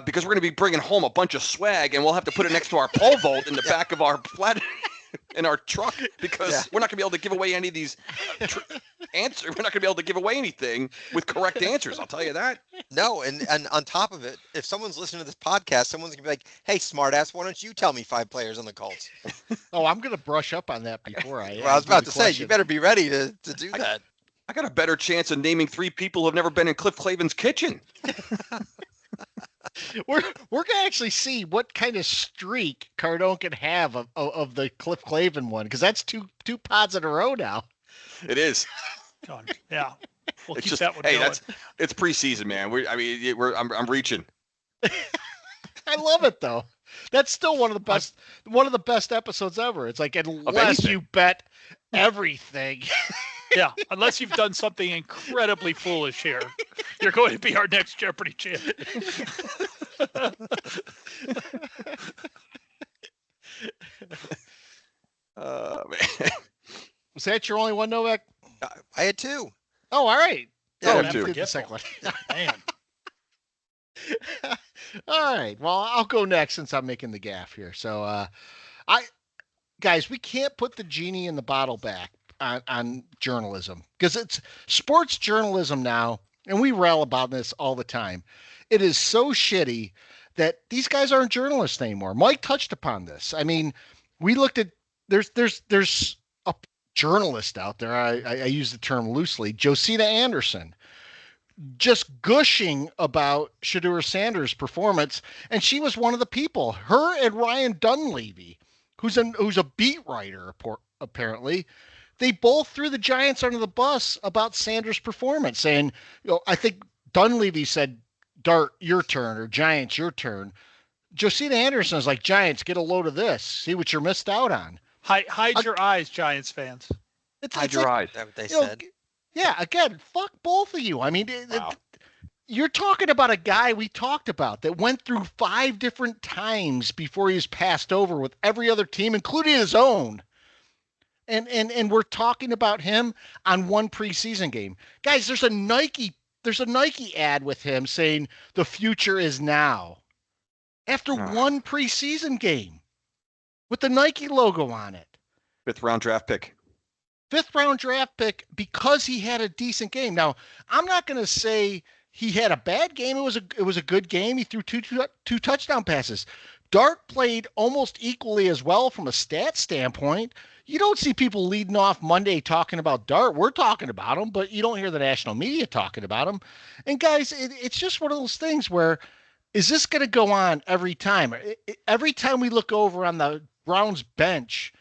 because we're gonna be bringing home a bunch of swag, and we'll have to put it next to our pole vault in the back of our flat in our truck, because we're not gonna be able to give away any of these answers. We're not gonna be able to give away anything with correct answers. I'll tell you that. No, and on top of it, if someone's listening to this podcast, someone's gonna be like, "Hey, smartass, why don't you tell me 5 players on the Colts?" Oh, I'm gonna brush up on that before I. Well, I was about to say, you better be ready to do that. I got a better chance of naming 3 people who have never been in Cliff Clavin's kitchen. We're gonna actually see what kind of streak Cardone can have of the Cliff Clavin one, because that's two pods in a row now. It is. Yeah, we'll It's keep just, that one hey, going. it's preseason, man. I'm reaching. I love it though. That's still one of the best episodes ever. It's like, unless you bet everything. Yeah, unless you've done something incredibly foolish here, you're going to be our next Jeopardy champion. Man. Was that your only one, Novak? I had 2. Oh, all right. Yeah, I have I'm 2. good the second one. Man. All right. Well, I'll go next since I'm making the gaff here. So, guys, we can't put the genie in the bottle back on journalism, because it's sports journalism now, and we rail about this all the time. It is so shitty that these guys aren't journalists anymore. Mike touched upon this. I mean, we looked at there's a journalist out there. I use the term loosely, Josina Anderson, just gushing about Shedeur Sanders' performance, and she was one of the people. Her and Ryan Dunleavy, who's a beat writer apparently. They both threw the Giants under the bus about Sanders' performance, saying, I think Dunleavy said, "Dart, your turn," or "Giants, your turn." Josina Anderson is like, "Giants, get a load of this. See what you're missed out on." Hide your eyes, Giants fans. Hide your eyes. That's what they said. Yeah, again, fuck both of you. I mean, Wow. You're talking about a guy we talked about that went through 5 different times before he was passed over with every other team, including his own. And we're talking about him on one preseason game. Guys, there's a Nike ad with him saying the future is now. After one preseason game with the Nike logo on it. 5th round draft pick. 5th round draft pick because he had a decent game. Now, I'm not going to say he had a bad game. It was a good game. He threw two touchdown passes. Dart played almost equally as well from a stat standpoint. You don't see people leading off Monday talking about Dart. We're talking about him, but you don't hear the national media talking about him. And guys, it's just one of those things where, is this going to go on every time? Every time we look over on the Browns bench,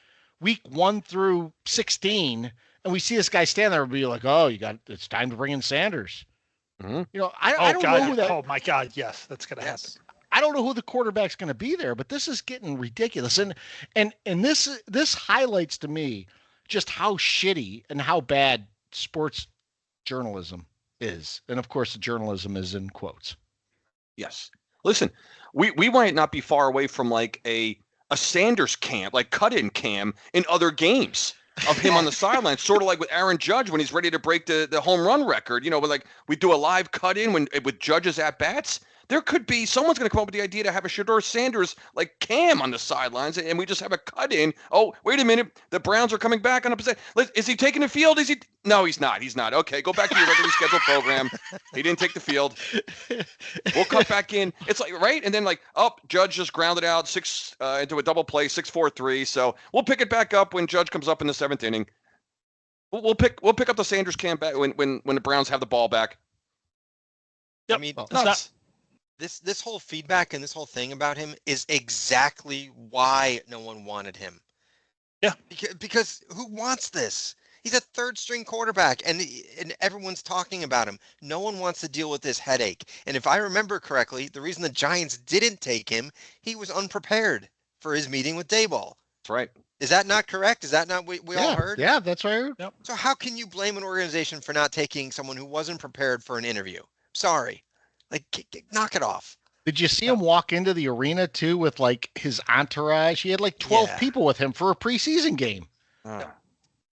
week 1 through 16, and we see this guy stand there and be like, "Oh, it's time to bring in Sanders." Mm-hmm. I don't know who that. Oh my God, yes, that's going to happen. I don't know who the quarterback's going to be there, but this is getting ridiculous. And this highlights to me just how shitty and how bad sports journalism is. And of course, the journalism is in quotes. Yes. Listen, we might not be far away from like a Sanders camp, like cut-in cam in other games of him on the sideline, sort of like with Aaron Judge when he's ready to break the home run record. Like we do a live cut-in with Judge's at-bats. There could be someone's going to come up with the idea to have a Shedeur Sanders like cam on the sidelines, and we just have a cut in. Oh, wait a minute, the Browns are coming back on a possession. Is he taking the field? Is he? No, he's not. He's not. Okay, go back to your regularly scheduled program. He didn't take the field. We'll cut back in. It's like right, and then like Judge just grounded out 6 into a double play, 6-4-3. So we'll pick it back up when Judge comes up in the 7th inning. We'll pick up the Sanders cam back when the Browns have the ball back. Yep. I mean, Nuts. This whole feedback and this whole thing about him is exactly why no one wanted him. Yeah. Because who wants this? He's a third string quarterback, and everyone's talking about him. No one wants to deal with this headache. And if I remember correctly, the reason the Giants didn't take him, he was unprepared for his meeting with Daboll. That's right. Is that not correct? Is that not what we all heard? Yeah, that's right. Yep. So how can you blame an organization for not taking someone who wasn't prepared for an interview? Sorry. Like, knock it off. Did you see him walk into the arena too with like his entourage? He had like 12 people with him for a preseason game.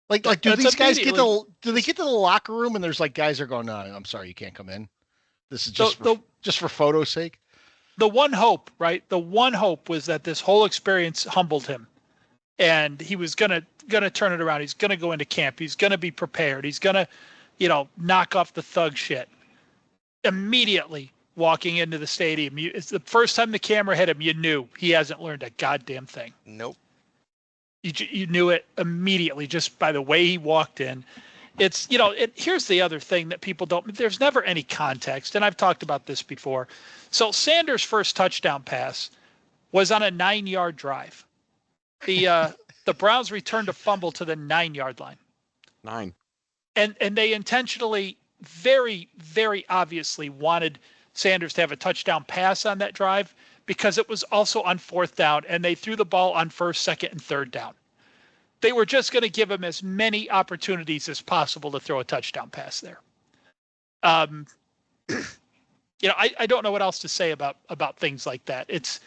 Like do these guys get to the locker room and there's like guys are going, no, I'm sorry, you can't come in. This is just for photo's sake. The one hope, right? The one hope was that this whole experience humbled him, and he was gonna turn it around. He's gonna go into camp. He's gonna be prepared. He's gonna, knock off the thug shit. Immediately walking into the stadium, it's the first time the camera hit him. You knew he hasn't learned a goddamn thing. Nope. You knew it immediately just by the way he walked in. It's, here's the other thing that people there's never any context. And I've talked about this before. So Sanders' first touchdown pass was on a 9-yard drive. The Browns returned a fumble to the 9-yard line. 9. And they intentionally, very, very obviously wanted Sanders to have a touchdown pass on that drive because it was also on 4th down, and they threw the ball on 1st, 2nd, and 3rd down. They were just going to give him as many opportunities as possible to throw a touchdown pass there. I don't know what else to say about things like that. It's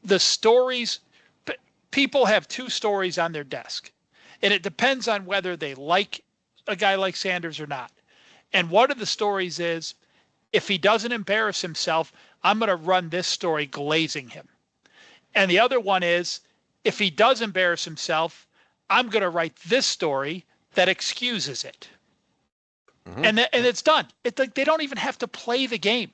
the stories. People have 2 stories on their desk, and it depends on whether they like a guy like Sanders or not. And one of the stories is, if he doesn't embarrass himself, I'm going to run this story glazing him. And the other one is, if he does embarrass himself, I'm going to write this story that excuses it. Mm-hmm. And it's done. They don't even have to play the game.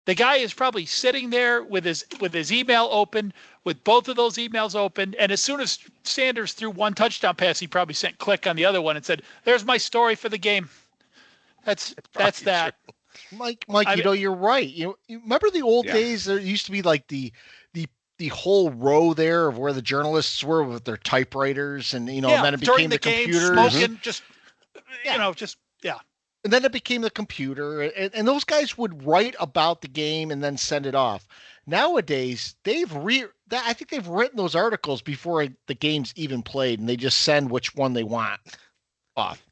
The guy is probably sitting there with his email open, with both of those emails open. And as soon as Sanders threw one touchdown pass, he probably sent click on the other one and said, "There's my story for the game." That's that. True. Mike, you're right. You remember the old days? There used to be like the whole row there of where the journalists were with their typewriters, and and then it became the computers, smoking, And then it became the computer, and those guys would write about the game and then send it off. Nowadays, I think they've written those articles before the game's even played, and they just send which one they want off.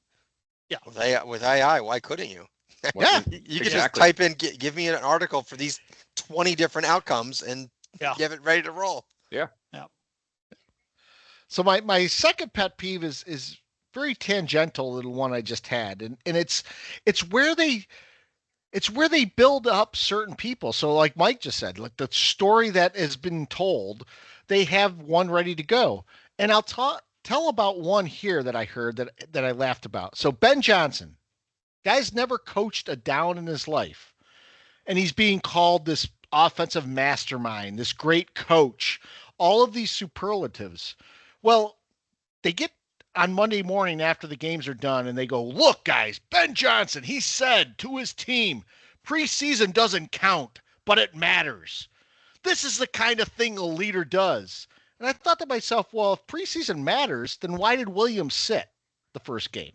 Yeah, with AI, why couldn't you? Yeah, you could just type in, give me an article for these 20 different outcomes, and get it ready to roll. Yeah. So my second pet peeve is very tangential to the one I just had, and it's where they build up certain people. So like Mike just said, like the story that has been told, they have one ready to go. And I'll tell about one here that I heard that I laughed about. So Ben Johnson, guy's never coached a down in his life, and he's being called this offensive mastermind, this great coach, all of these superlatives. Well, they get on Monday morning after the games are done, and they go, "Look, guys, Ben Johnson, he said to his team, preseason doesn't count, but it matters. This is the kind of thing a leader does." And I thought to myself, well, if preseason matters, then why did Williams sit the first game?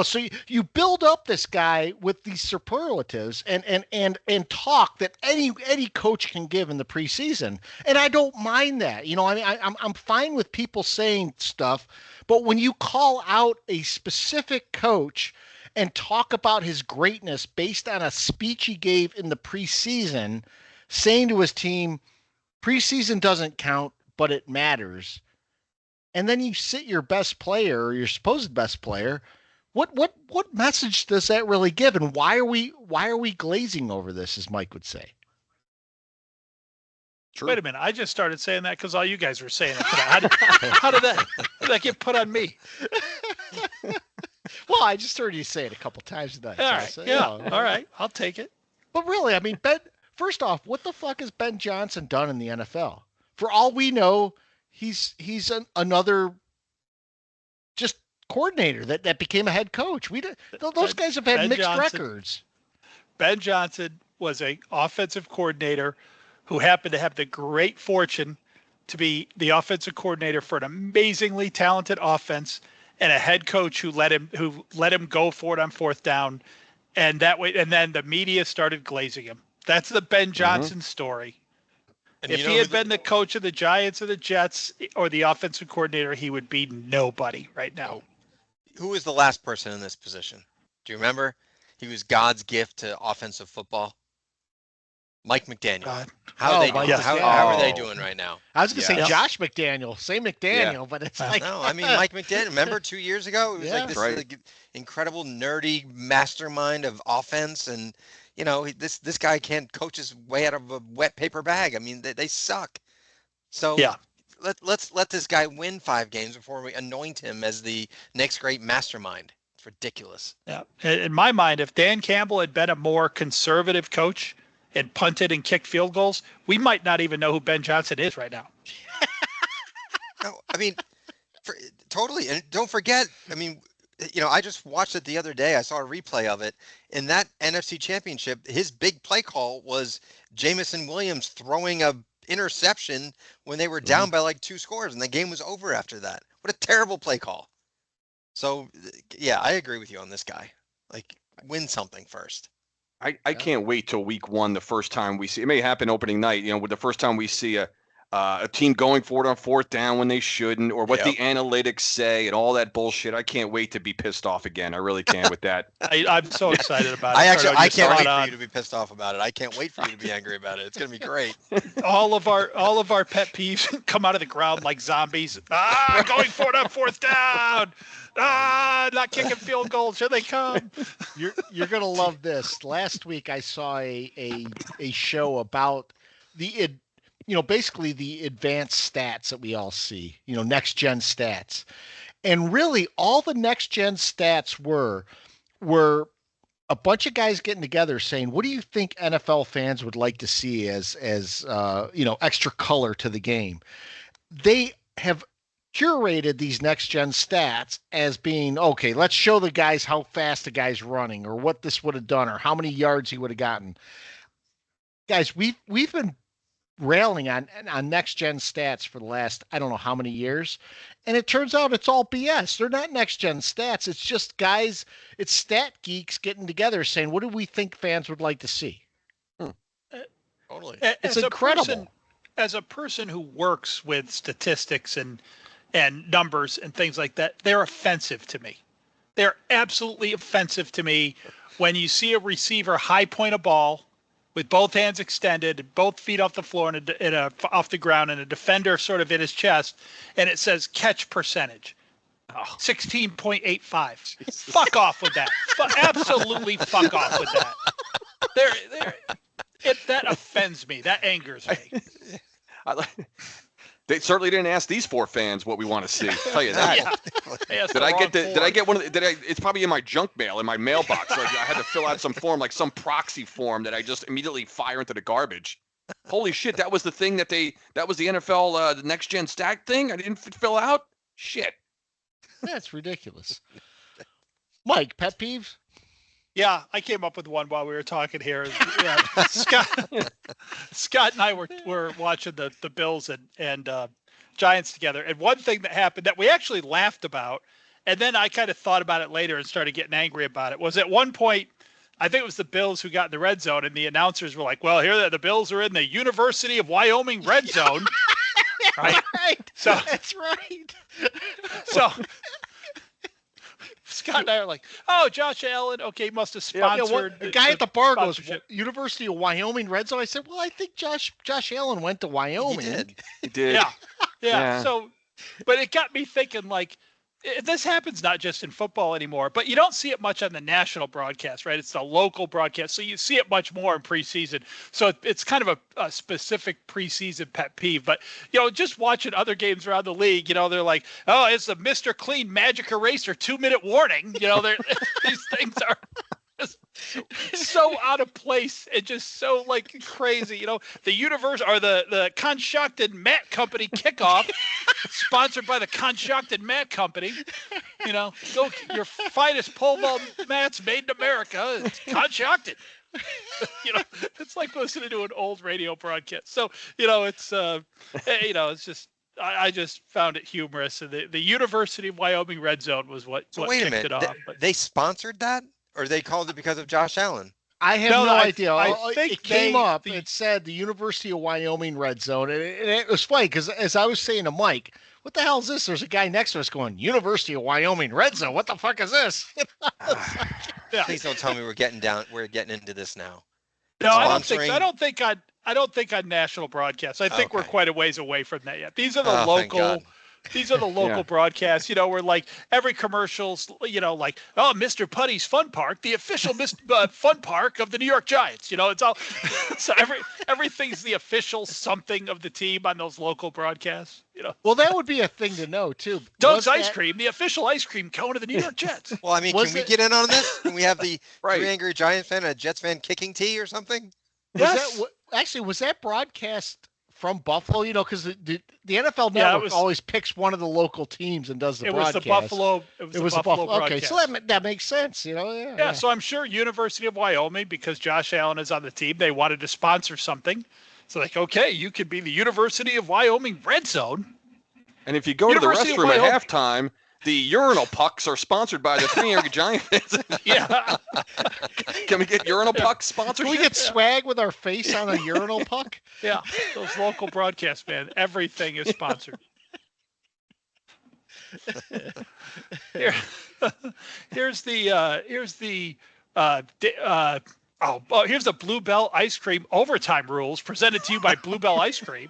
So you build up this guy with these superlatives and talk that any coach can give in the preseason, and I don't mind that. I'm fine with people saying stuff, but when you call out a specific coach and talk about his greatness based on a speech he gave in the preseason, saying to his team, preseason doesn't count, but it matters, and then you sit your best player or your supposed best player. What message does that really give, and why are we glazing over this, as Mike would say? True. Wait a minute! I just started saying that because all you guys were saying it today. How did that get put on me? Well, I just heard you say it a couple times tonight. All right, all right, I'll take it. But really, I mean, Ben. First off, what the fuck has Ben Johnson done in the NFL? For all we know, he's another just coordinator that became a head coach. Those guys have had mixed records. Ben Johnson was an offensive coordinator who happened to have the great fortune to be the offensive coordinator for an amazingly talented offense and a head coach who let him go for it on fourth down, and that way, and then the media started glazing him. That's the Ben Johnson story. And if he had been the coach of the Giants or the Jets or the offensive coordinator, he would be nobody right now. Who was the last person in this position? Do you remember? He was God's gift to offensive football. Mike McDaniel. How are they doing right now? I was going to say Josh McDaniel. Say McDaniel, but it's like... No, I mean Mike McDaniel. Remember 2 years ago? It was like this like, incredible, nerdy mastermind of offense. And, you know, this guy can't coach his way out of a wet paper bag. I mean, they suck. So let's let this guy win 5 games before we anoint him as the next great mastermind. It's ridiculous. Yeah. In my mind, if Dan Campbell had been a more conservative coach and punted and kicked field goals, we might not even know who Ben Johnson is right now. No, I mean, totally. And don't forget, I mean, you know, I just watched it the other day. I saw a replay of it. In that NFC Championship, his big play call was Jamison Williams throwing a interception when they were down by like 2 scores, and the game was over after that. What a terrible play call. So, yeah, I agree with you on this guy. Like, win something first. I can't wait till week 1, the first time we see, it may happen opening night, you know, with the first time we see a team going for it on fourth down when they shouldn't, or what the analytics say and all that bullshit. I can't wait to be pissed off again. I really can't with that. I'm so excited about it. I can't wait for you to be pissed off about it. I can't wait for you to be angry about it. It's going to be great. All of our pet peeves come out of the ground like zombies. Going for it on fourth down. Not kicking field goals. Here they come. You're gonna love this. Last week I saw a show about basically the advanced stats that we all see. You know, next gen stats, and really all the next gen stats were a bunch of guys getting together saying, "What do you think NFL fans would like to see as extra color to the game?" They have curated these next gen stats as being, okay, let's show the guys how fast the guy's running or what this would have done or how many yards he would have gotten. Guys, we've been railing on next gen stats for the last, I don't know how many years. And it turns out it's all BS. They're not next gen stats. It's just guys, it's stat geeks getting together saying, what do we think fans would like to see? Totally. It's incredible. As a person who works with statistics and numbers and things like that, they're offensive to me. They're absolutely offensive to me when you see a receiver high point a ball with both hands extended, both feet off the floor and off the ground, and a defender sort of in his chest, and it says catch percentage. 16.85. Fuck off with that. Absolutely fuck off with that. That offends me. That angers me. They certainly didn't ask these 4 fans what we want to see. I'll tell you that. Did I get one of the, it's probably in my junk mail, in my mailbox. Like I had to fill out some form, like some proxy form that I just immediately fire into the garbage. Holy shit, that was the thing that was the NFL, the next gen stat thing I didn't fill out? Shit. That's ridiculous. Mike, pet peeves? Yeah, I came up with one while we were talking here. Yeah, Scott and I were watching the Bills and Giants together. And one thing that happened that we actually laughed about, and then I kind of thought about it later and started getting angry about it, was at one point, I think it was the Bills who got in the red zone, and the announcers were like, well, here the Bills are in the University of Wyoming red zone. Right? So that's right. So Scott and I are like, oh, Josh Allen, okay, must have sponsored. The guy at the bar goes, University of Wyoming red zone. I said, well, I think Josh Allen went to Wyoming. He did. Yeah. So, but it got me thinking, like, this happens not just in football anymore, but you don't see it much on the national broadcast, right? It's the local broadcast. So you see it much more in preseason. So it's kind of a specific preseason pet peeve. But, just watching other games around the league, they're like, oh, it's the Mr. Clean Magic Eraser 2-minute warning. These things are just so out of place and just so like crazy. The universe or the Concocted Mat Company kickoff sponsored by the Concocted Mat Company. Go your finest pole vault mats made in America. It's concocted. It's like listening to an old radio broadcast. So, it's just I just found it humorous. And the University of Wyoming Red Zone was what Wait a kicked minute. it off. But They sponsored that, or they called it because of Josh Allen? I have no idea. I think it came up. It said the University of Wyoming Red Zone, and it was funny because as I was saying to Mike, "What the hell is this?" There's a guy next to us going, "University of Wyoming Red Zone. What the fuck is this?" yeah. Please don't tell me we're getting into this now. No, I don't think on national broadcast. I think we're quite a ways away from that yet. These are the local. These are the local broadcasts, where like every commercial's, like, oh, Mr. Putty's Fun Park, the official fun park of the New York Giants. It's all so everything's the official something of the team on those local broadcasts. Well, that would be a thing to know too. Doug's Ice Cream, the official ice cream cone of the New York Jets. Well, I mean, can we get in on this? Can we have the three angry Giants fan and a Jets fan kicking tea or something? Was that broadcast from Buffalo? Because the NFL Network always picks one of the local teams and does the broadcast. It was the Buffalo broadcast. Okay, so that makes sense. Yeah. So I'm sure University of Wyoming, because Josh Allen is on the team, they wanted to sponsor something. So like, okay, you could be the University of Wyoming Red Zone. And if you go to the restroom at halftime, the urinal pucks are sponsored by the Three Angry Giants. Yeah. Can we get urinal puck sponsorship? Can we get swag with our face on a urinal puck? Yeah. Those local broadcasts, man. Everything is sponsored. Here's the Bluebell ice cream overtime rules presented to you by Bluebell Ice Cream.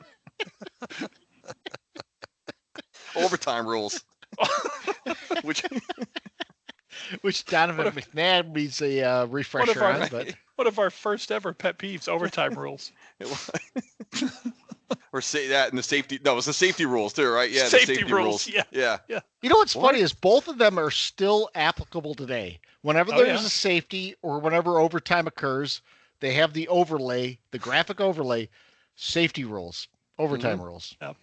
Overtime rules. Which Donovan McNabb needs a refresher on. But one of our first ever pet peeves, overtime rules. Or say that in the safety. No, it was the safety rules too, right? Yeah, safety the safety rules. Yeah. You know what's funny is both of them are still applicable today. Whenever there's a safety or whenever overtime occurs, they have the overlay, the graphic overlay, safety rules, overtime rules. Yep.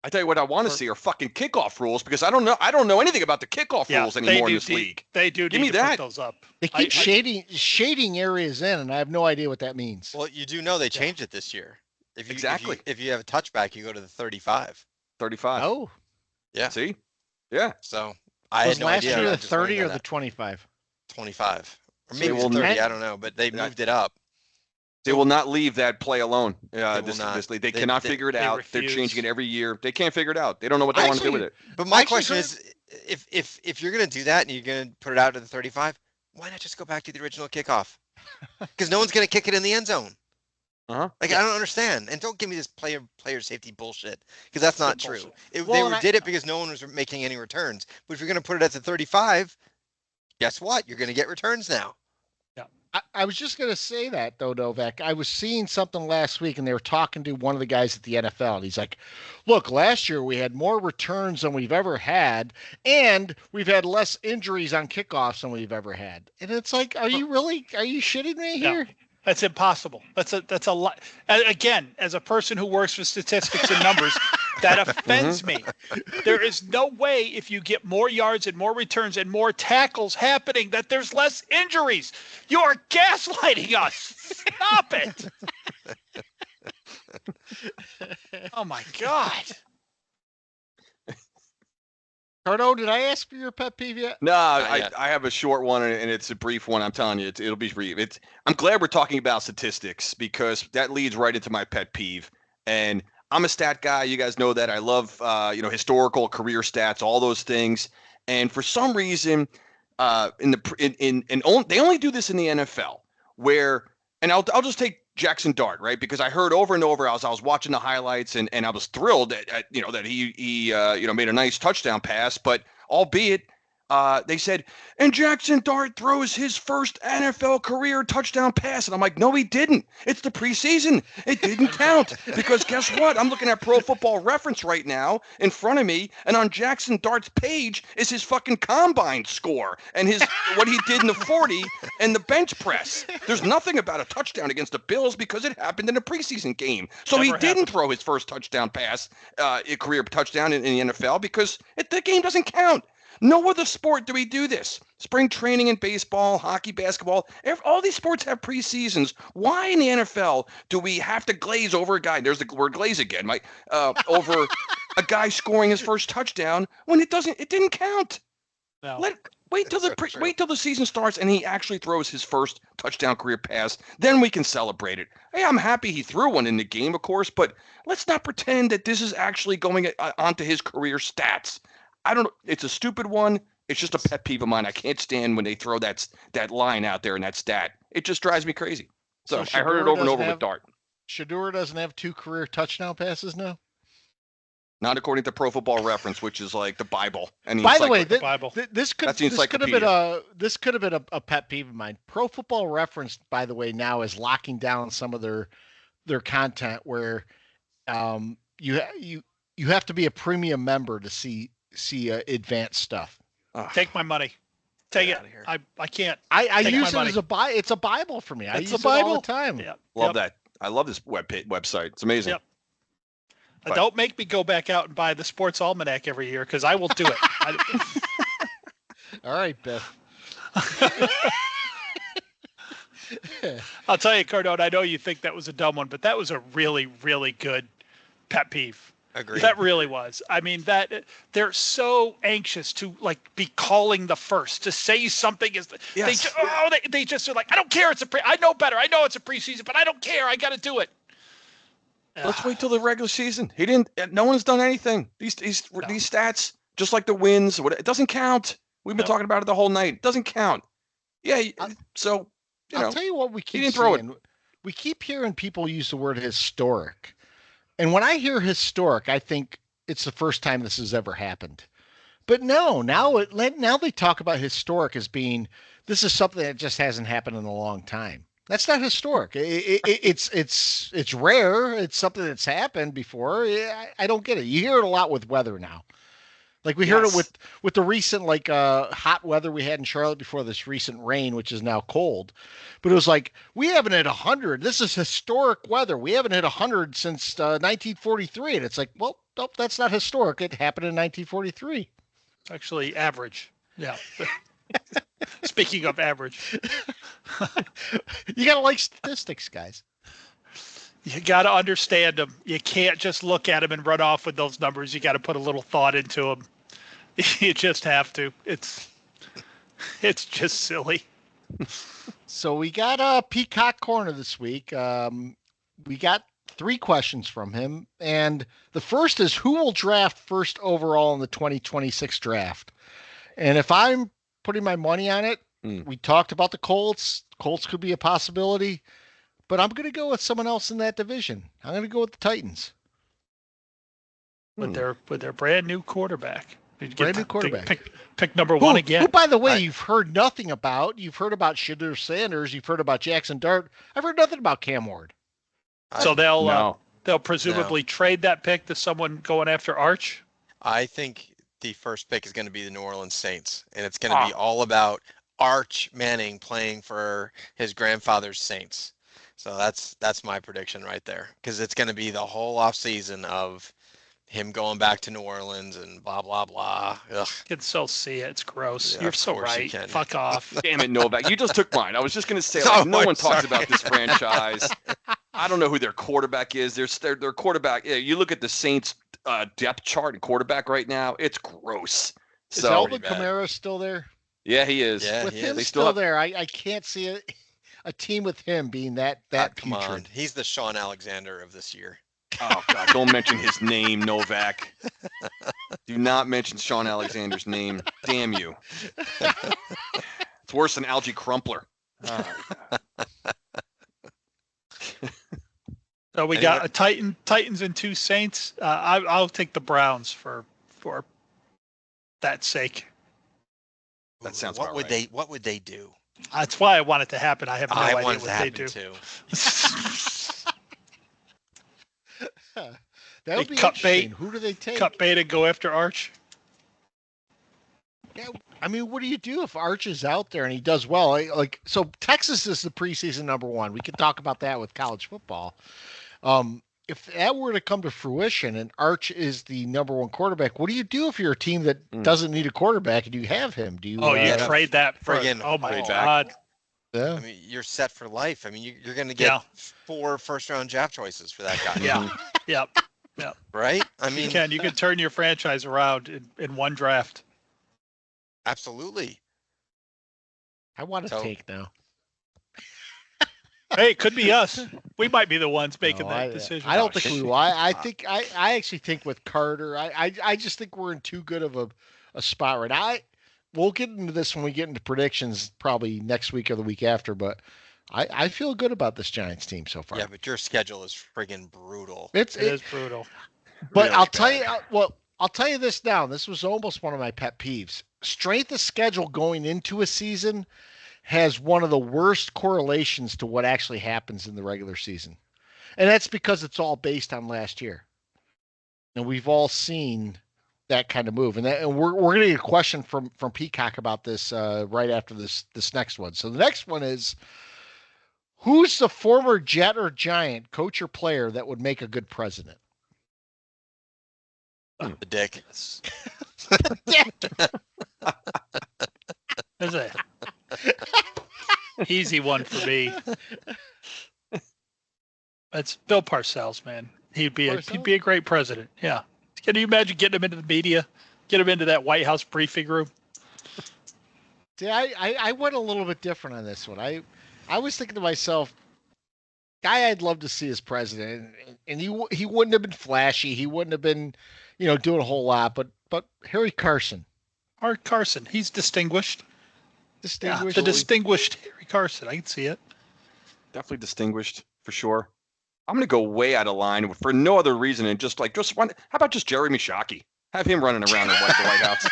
I tell you what I want to see are fucking kickoff rules, because I don't know anything about the kickoff rules anymore in this league. They do Give me to that. put those up. They keep shading areas in, and I have no idea what that means. Well, you do know they changed it this year. If you have a touchback, you go to the 35. 35. Oh. Yeah. See? Yeah. So I had no idea. Last year the 30 or the 25? 25. Or maybe it's 30, I don't know, but they moved it up. They will not leave that play alone. This league. They cannot figure it out. Refuse. They're changing it every year. They can't figure it out. They don't know what they want to do with it. But my question is, if you're going to do that and you're going to put it out to the 35, why not just go back to the original kickoff? Because no one's going to kick it in the end zone. I don't understand. And don't give me this player safety bullshit, because that's not true. They did it because no one was making any returns. But if you're going to put it at the 35, guess what? You're going to get returns now. I was just going to say that, though, Novak. I was seeing something last week, and they were talking to one of the guys at the NFL, and he's like, look, last year we had more returns than we've ever had, and we've had less injuries on kickoffs than we've ever had. And it's like, are you shitting me here? That's impossible. That's a lot. Again, as a person who works with statistics and numbers, that offends me. There is no way, if you get more yards and more returns and more tackles happening, that there's less injuries. You are gaslighting us. Stop it. Oh my God. Cardone, did I ask for your pet peeve yet? No, I have a short one, and it's a brief one. I'm telling you, it'll be brief. I'm glad we're talking about statistics, because that leads right into my pet peeve. And I'm a stat guy. You guys know that. I love historical career stats, all those things. And for some reason, they only do this in the NFL, where, and I'll just take Jackson Dart, right? Because I heard over and over, I was watching the highlights, and I was thrilled that he made a nice touchdown pass, but albeit they said, and Jackson Dart throws his first NFL career touchdown pass. And I'm like, no, he didn't. It's the preseason. It didn't count. Because guess what? I'm looking at Pro Football Reference right now in front of me, and on Jackson Dart's page is his fucking combine score and what he did in the 40 and the bench press. There's nothing about a touchdown against the Bills because it happened in a preseason game. So he didn't throw his first touchdown pass, a career touchdown in the NFL, because the game doesn't count. No other sport do we do this. Spring training in baseball, hockey, basketball, all these sports have preseasons. Why in the NFL do we have to glaze over a guy? There's the word glaze again, Mike. Over a guy scoring his first touchdown when it didn't count. No. Wait till the season starts and he actually throws his first touchdown career pass. Then we can celebrate it. Hey, I'm happy he threw one in the game, of course, but let's not pretend that this is actually going onto his career stats. I don't know. It's a stupid one. It's just a pet peeve of mine. I can't stand when they throw that line out there and that stat. It just drives me crazy. So I heard it over and over with Dart. Shedeur doesn't have 2 career touchdown passes now? Not according to Pro Football Reference, which is like the Bible. And by the way, this could have been a pet peeve of mine. Pro Football Reference, by the way, now is locking down some of their content where you have to be a premium member to see advanced stuff. Take my money. Take it. I can't. I use it as it's a Bible for me. I use it all the time. Yeah. Love that. I love this website. It's amazing. Yep. Don't make me go back out and buy the Sports Almanac every year because I will do it. All right, Biff. I'll tell you, Cardone, I know you think that was a dumb one, but that was a really, really good pet peeve. Agreed. That really was. I mean, that they're so anxious to be calling the first to say something is. Yes. They just are like, I don't care. I know better. I know it's a preseason, but I don't care. I got to do it. Let's wait till the regular season. No one's done anything. These stats, just like the wins, it doesn't count. We've been talking about it the whole night. It doesn't count. Yeah. So I'll tell you what we keep didn't throw it. We keep hearing people use the word historic. And when I hear historic, I think it's the first time this has ever happened. But no, now they talk about historic as being, this is something that just hasn't happened in a long time. That's not historic. It's rare. It's something that's happened before. I don't get it. You hear it a lot with weather now. Like we heard it with the recent hot weather we had in Charlotte before this recent rain, which is now cold. But it was like, we haven't hit 100. This is historic weather. We haven't hit 100 since 1943. And it's like, well, nope, that's not historic. It happened in 1943. Actually, average. Yeah. Speaking of average. You got to like statistics, guys. You got to understand them. You can't just look at them and run off with those numbers. You got to put a little thought into them. You just have to. It's just silly. So we got a Peacock Corner this week. We got 3 questions from him. And the first is, who will draft first overall in the 2026 draft? And if I'm putting my money on it, we talked about the Colts. Colts could be a possibility. But I'm going to go with someone else in that division. I'm going to go with the Titans. With their brand new quarterback. Brand new quarterback. Pick number 1 again. Who, by the way, you've heard nothing about. You've heard about Shedeur Sanders. You've heard about Jackson Dart. I've heard nothing about Cam Ward. So they'll presumably trade that pick to someone going after Arch? I think the first pick is going to be the New Orleans Saints, and it's going to be all about Arch Manning playing for his grandfather's Saints. So that's my prediction right there, because it's going to be the whole offseason of him going back to New Orleans and blah, blah, blah. Ugh. You can still see it. It's gross. Yeah, You're so right. Fuck off. Damn it, Novak. You just took mine. I was just going to say, no one talks about this franchise. I don't know who their quarterback is. Their quarterback. Yeah, you look at the Saints depth chart and quarterback right now. It's gross. Is Alvin Kamara still there? Yeah, he is. Yeah, with him still there, I can't see a team with him being that come on. He's the Sean Alexander of this year. Oh, God, don't mention his name, Novak. Do not mention Sean Alexander's name. Damn you. It's worse than Algie Crumpler. So we got a Titans and 2 Saints. I'll take the Browns for that sake. That sounds What would they do? That's why I want it to happen. I have no idea what they do. Too. That would be interesting. Who do they take? Cut bait and go after Arch? Yeah, I mean, what do you do if Arch is out there and he does well? So Texas is the preseason number 1. We can talk about that with college football. if that were to come to fruition and Arch is the number one quarterback, what do you do if you're a team that doesn't need a quarterback and you have him? Do you? You trade that for? friggin' Oh my haul. God! Yeah. I mean, you're set for life. I mean, you're going to get 4 first-round draft choices for that guy. Yeah. Yep. Right? I mean, you can turn your franchise around in one draft. absolutely. I want to take now. Hey, it could be us. We might be the ones making that decision. I don't think we will. I think I actually think with Carter, I just think we're in too good of a spot right now. We'll get into this when we get into predictions probably next week or the week after, but I feel good about this Giants team so far. Yeah, but your schedule is friggin' brutal. It is brutal. But really I'll tell you this now. This was almost one of my pet peeves. Strength of schedule going into a season has one of the worst correlations to what actually happens in the regular season. And that's because it's all based on last year. And we've all seen that kind of move. And we're going to get a question from Peacock about this right after this next one. So the next one is, who's the former Jet or Giant, coach or player, that would make a good president? The Dick. There's a easy one for me. That's Bill Parcells, man. He'd be a great president. Yeah. Can you imagine getting him into the media, get him into that White House briefing room? See, I went a little bit different on this one. I was thinking to myself, guy I'd love to see as president, and he wouldn't have been flashy. He wouldn't have been, doing a whole lot. But Harry Carson. Art Carson, he's distinguished. Yeah, the distinguished Harry Carson. I can see it. Definitely distinguished for sure. I'm going to go way out of line for no other reason and just one. How about just Jeremy Shockey? Have him running around the White House.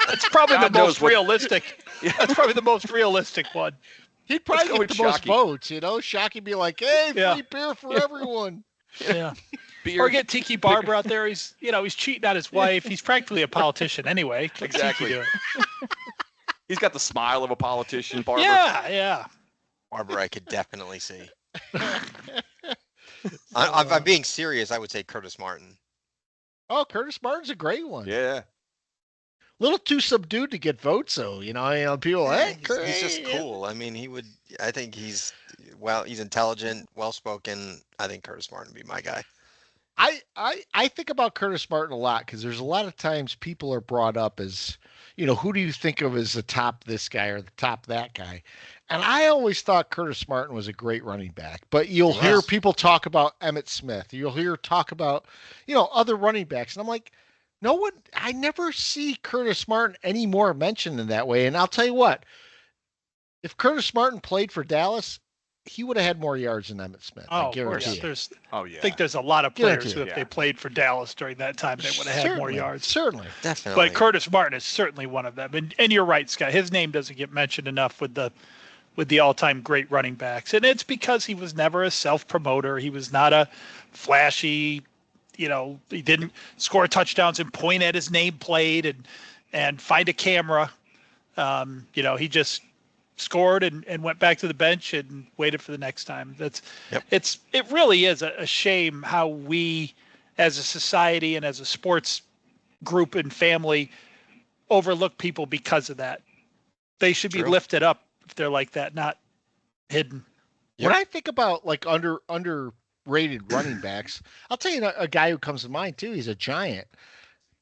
That's probably the most realistic. Yeah. That's probably the most realistic one. He'd probably get the most votes, Shockey be like, hey, free beer for everyone. Yeah. Or get Tiki Barber out there. He's cheating on his wife. He's practically a politician anyway. Exactly. He's got the smile of a politician, Barber. Yeah. Barber, I could definitely see. I'm being serious. I would say Curtis Martin. Oh, Curtis Martin's a great one. Yeah. A little too subdued to get votes, though. People. Hey, he's just cool. I mean, I think he's intelligent, well-spoken. I think Curtis Martin would be my guy. I think about Curtis Martin a lot because there's a lot of times people are brought up as, who do you think of as the top this guy or the top that guy? And I always thought Curtis Martin was a great running back. But you'll hear people talk about Emmitt Smith. You'll hear talk about, other running backs. And I'm like, no one, I never see Curtis Martin any more mentioned in that way. And I'll tell you what, if Curtis Martin played for Dallas, he would have had more yards than Emmitt Smith. I guarantee it. I think there's a lot of players who, if they played for Dallas during that time, they would have had more yards. Certainly. Definitely. But Curtis Martin is certainly one of them. And you're right, Scott. His name doesn't get mentioned enough with the all-time great running backs. And it's because he was never a self-promoter. He was not a flashy, he didn't score touchdowns and point at his nameplate and find a camera. He just scored and went back to the bench and waited for the next time. It really is a shame how we as a society and as a sports group and family overlook people because of that. They should be lifted up if they're like that, not hidden. When I think about underrated running backs, I'll tell you a guy who comes to mind too. He's a Giant.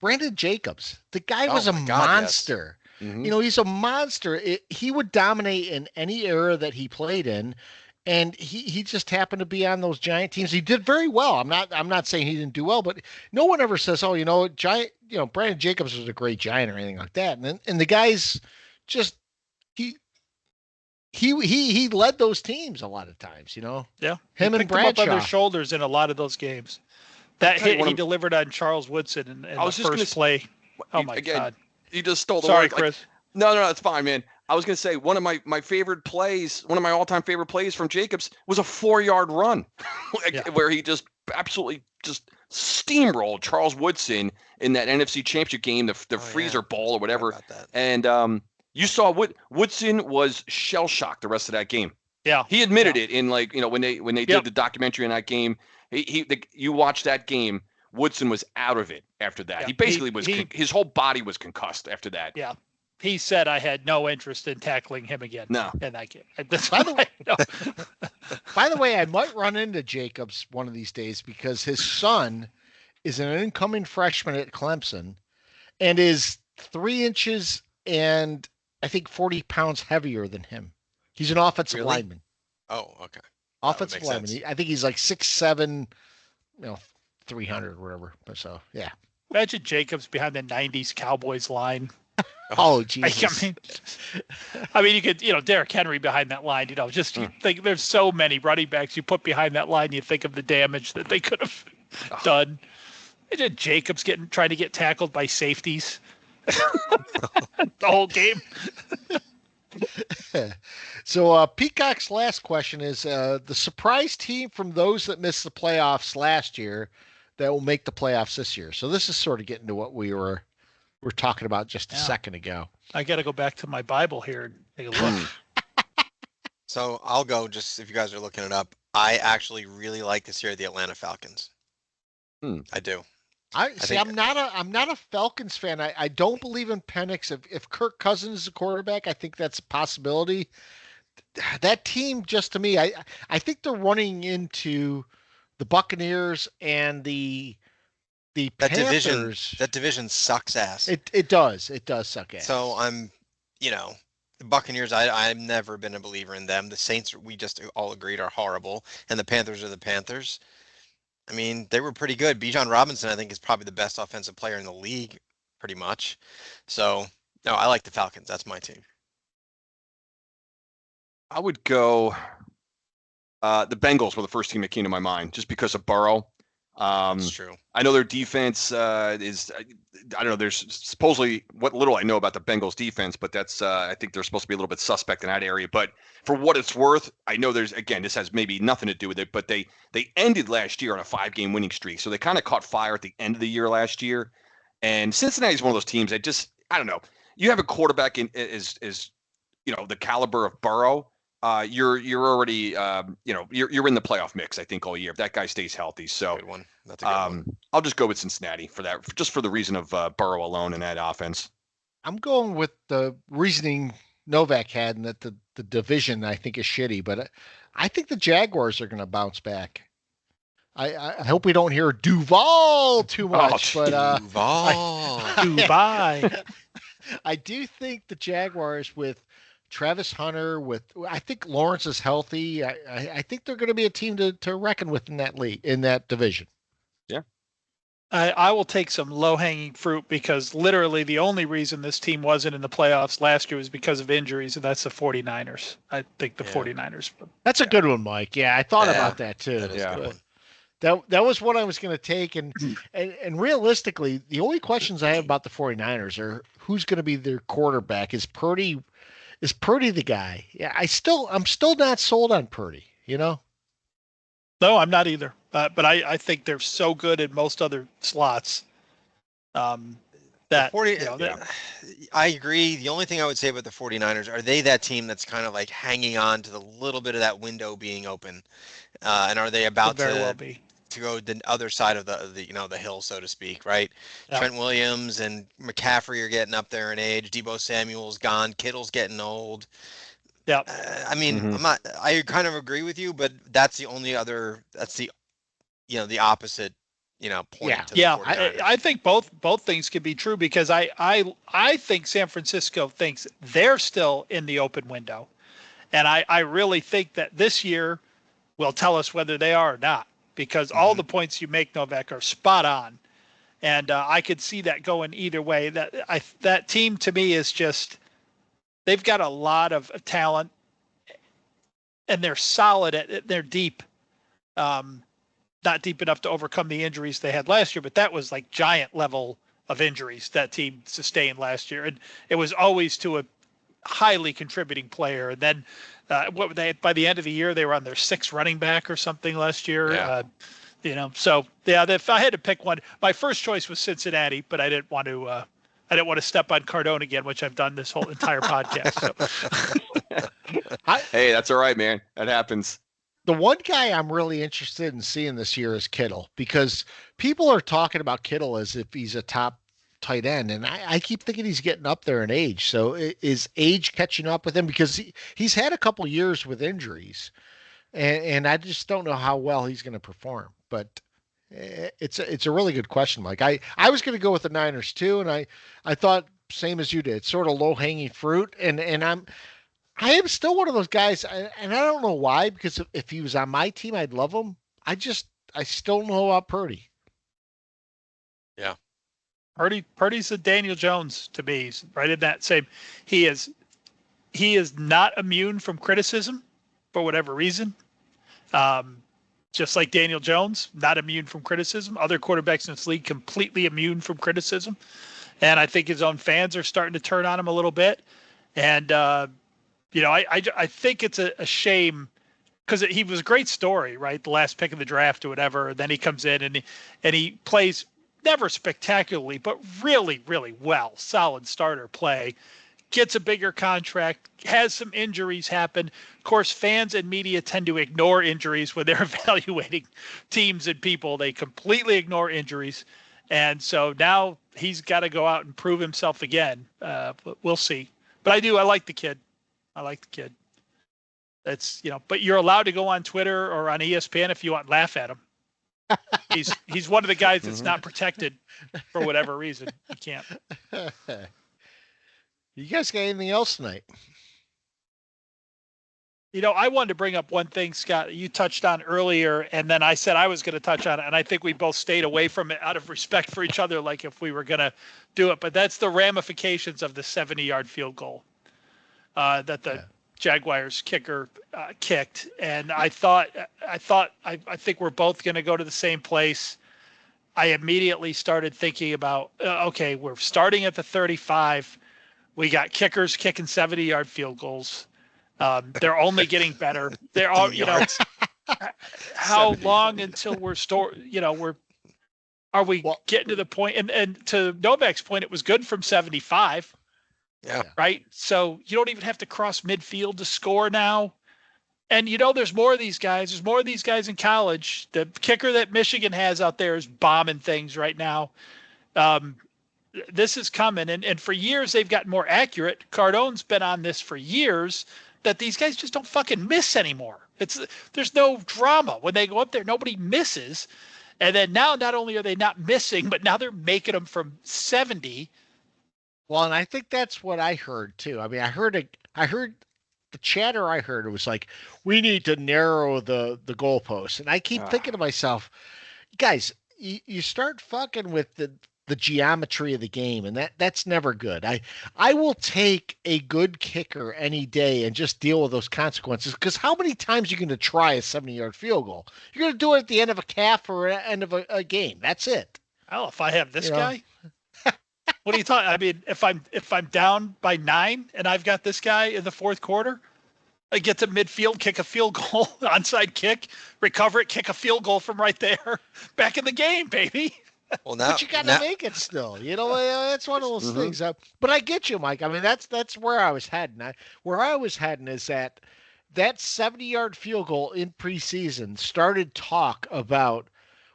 Brandon Jacobs. The guy was a monster. Yes. Mm-hmm. He's a monster. He would dominate in any era that he played in, and he just happened to be on those Giant teams. He did very well. I'm not saying he didn't do well, but no one ever says, "Oh, Giant." Brandon Jacobs was a great Giant or anything like that. And the guy's just he led those teams a lot of times. Yeah. Him and Bradshaw up on their shoulders in a lot of those games. That hit he delivered on Charles Woodson in the first play. Oh my God. You just stole the Sorry, word. Chris. No, it's fine, man. I was going to say one of my favorite plays, one of my all-time favorite plays from Jacobs was a 4-yard run where he just absolutely just steamrolled Charles Woodson in that NFC Championship game, the freezer bowl or whatever. And you saw Woodson was shell-shocked the rest of that game. Yeah. He admitted it in when they did the documentary in that game. You watch that game. Woodson was out of it after that. Yeah, he basically his whole body was concussed after that. Yeah. He said I had no interest in tackling him again. No. In that game. By the way, I might run into Jacobs one of these days because his son is an incoming freshman at Clemson and is 3 inches and I think 40 pounds heavier than him. He's an offensive lineman. Oh, okay. Offensive lineman. I think he's like 6'7", 300 or whatever. But so, yeah. Imagine Jacobs behind the 90s Cowboys line. Oh, Jesus. I mean, you could, Derrick Henry behind that line, just think there's so many running backs you put behind that line. You think of the damage that they could have done. Imagine Jacobs trying to get tackled by safeties the whole game. So Peacock's last question is the surprise team from those that missed the playoffs last year that will make the playoffs this year. So this is sort of getting to what we were talking about just a second ago. I got to go back to my Bible here and take a look. So I'll go, just if you guys are looking it up. I actually really like this year the Atlanta Falcons. I do. I'm not a Falcons fan. I don't believe in Penix. If Kirk Cousins is a quarterback, I think that's a possibility. That team, just to me, I think they're running into the Buccaneers and the Panthers. That division sucks ass. It does suck ass. So the Buccaneers, I've never been a believer in them. The Saints, we just all agreed, are horrible, and the Panthers are the Panthers. I mean, they were pretty good. Bijan Robinson, I think, is probably the best offensive player in the league, pretty much. So, no, I like the Falcons. That's my team. I would go. The Bengals were the first team that came to my mind, just because of Burrow. That's true. I know their defense is. I don't know. There's supposedly what little I know about the Bengals defense, but that's. I think they're supposed to be a little bit suspect in that area. But for what it's worth, I know this has maybe nothing to do with it, but they ended last year on a 5-game winning streak, so they kind of caught fire at the end of the year last year. And Cincinnati's one of those teams that I don't know. You have a quarterback is the caliber of Burrow. You're already you're in the playoff mix, I think, all year if that guy stays healthy. So good one. That's a good one. I'll just go with Cincinnati for that, just for the reason of Burrow alone in that offense. I'm going with the reasoning Novak had, and that the division I think is shitty, but I think the Jaguars are going to bounce back. I hope we don't hear Duval too much, but Duval, Dubai. I do think the Jaguars with Travis Hunter, I think Lawrence is healthy. I think they're going to be a team to reckon with in that league, in that division. Yeah. I will take some low-hanging fruit because literally the only reason this team wasn't in the playoffs last year was because of injuries, and that's the 49ers. I think the 49ers. That's a good one, Mike. Yeah, I thought about that too. That was what I was going to take, and realistically, the only questions I have about the 49ers are who's going to be their quarterback. Is Purdy the guy? Yeah, I'm still not sold on Purdy, No, I'm not either. But I think they're so good in most other slots that 40, I agree. The only thing I would say about the 49ers, are they that team that's kind of like hanging on to the little bit of that window being open? And are they about to go the other side of the hill, so to speak, right? Yeah. Trent Williams and McCaffrey are getting up there in age. Deebo Samuel's gone. Kittle's getting old. Yeah. I mean, I kind of agree with you, but that's the only other. That's the opposite. Point. Yeah. I think both things could be true because I think San Francisco thinks they're still in the open window, and I really think that this year will tell us whether they are or not. Because all the points you make, Novak, are spot on, and I could see that going either way. That team to me is just they've got a lot of talent, and they're solid. They're deep, not deep enough to overcome the injuries they had last year, but that was like giant level of injuries that team sustained last year, and it was always to a highly contributing player. And then by the end of the year, they were on their 6th running back or something last year. Yeah. So if I had to pick one, my first choice was Cincinnati, but I didn't want to step on Cardone again, which I've done this whole entire podcast. So. Hey, that's all right, man. That happens. The one guy I'm really interested in seeing this year is Kittle, because people are talking about Kittle as if he's a top tight end, and I keep thinking he's getting up there in age. So is age catching up with him? Because he's had a couple years with injuries, and I just don't know how well he's going to perform. But it's a really good question, Mike. I was going to go with the Niners too, and I thought same as you did, sort of low hanging fruit, and I am still one of those guys, and I don't know why, because if he was on my team, I'd love him. I still don't know about Purdy. Yeah. Purdy's a Daniel Jones to me. He's right in that same. He is not immune from criticism for whatever reason. Just like Daniel Jones, not immune from criticism. Other quarterbacks in this league completely immune from criticism. And I think his own fans are starting to turn on him a little bit. And, I think it's a shame because he was a great story, right? The last pick of the draft or whatever. And then he comes in and he plays never spectacularly, but really, really well. Solid starter play. Gets a bigger contract, has some injuries happen. Of course, fans and media tend to ignore injuries when they're evaluating teams and people. They completely ignore injuries. And so now he's got to go out and prove himself again. But we'll see. But I like the kid. That's, but you're allowed to go on Twitter or on ESPN if you want to laugh at him. He's one of the guys that's not protected for whatever reason. You can't. You guys got anything else tonight? I wanted to bring up one thing, Scott, you touched on earlier, and then I said I was going to touch on it, and I think we both stayed away from it out of respect for each other, like if we were going to do it. But that's the ramifications of the 70-yard field goal that the Jaguars kicker kicked. And I think we're both going to go to the same place. I immediately started thinking about, okay, we're starting at the 35. We got kickers kicking 70-yard field goals. They're only getting better. They're all, how long until we're are we getting to the point? And to Novak's point, it was good from 75. Yeah. Right. So you don't even have to cross midfield to score now. And there's more of these guys. There's more of these guys in college. The kicker that Michigan has out there is bombing things right now. This is coming, and for years they've gotten more accurate. Cardone's been on this for years that these guys just don't fucking miss anymore. There's no drama when they go up there. Nobody misses, and then now not only are they not missing, but now they're making them from 70. Well, and I think that's what I heard too. I mean, I heard the chatter. I heard it was like, we need to narrow the goalposts, and I keep thinking to myself, guys, you start fucking with the geometry of the game, and that's never good. I will take a good kicker any day and just deal with those consequences, because how many times are you going to try a 70-yard field goal? You're going to do it at the end of a calf or end of a game. That's it. Well, if I have this guy, what are you talking? I mean, if I'm down by 9 and I've got this guy in the fourth quarter, I get to midfield, kick a field goal, onside kick, recover it, kick a field goal from right there, back in the game, baby. Well, now, but you got to make it still. That's one of those things. But I get you, Mike. I mean, that's where I was heading. Where I was heading is that 70-yard field goal in preseason started talk about,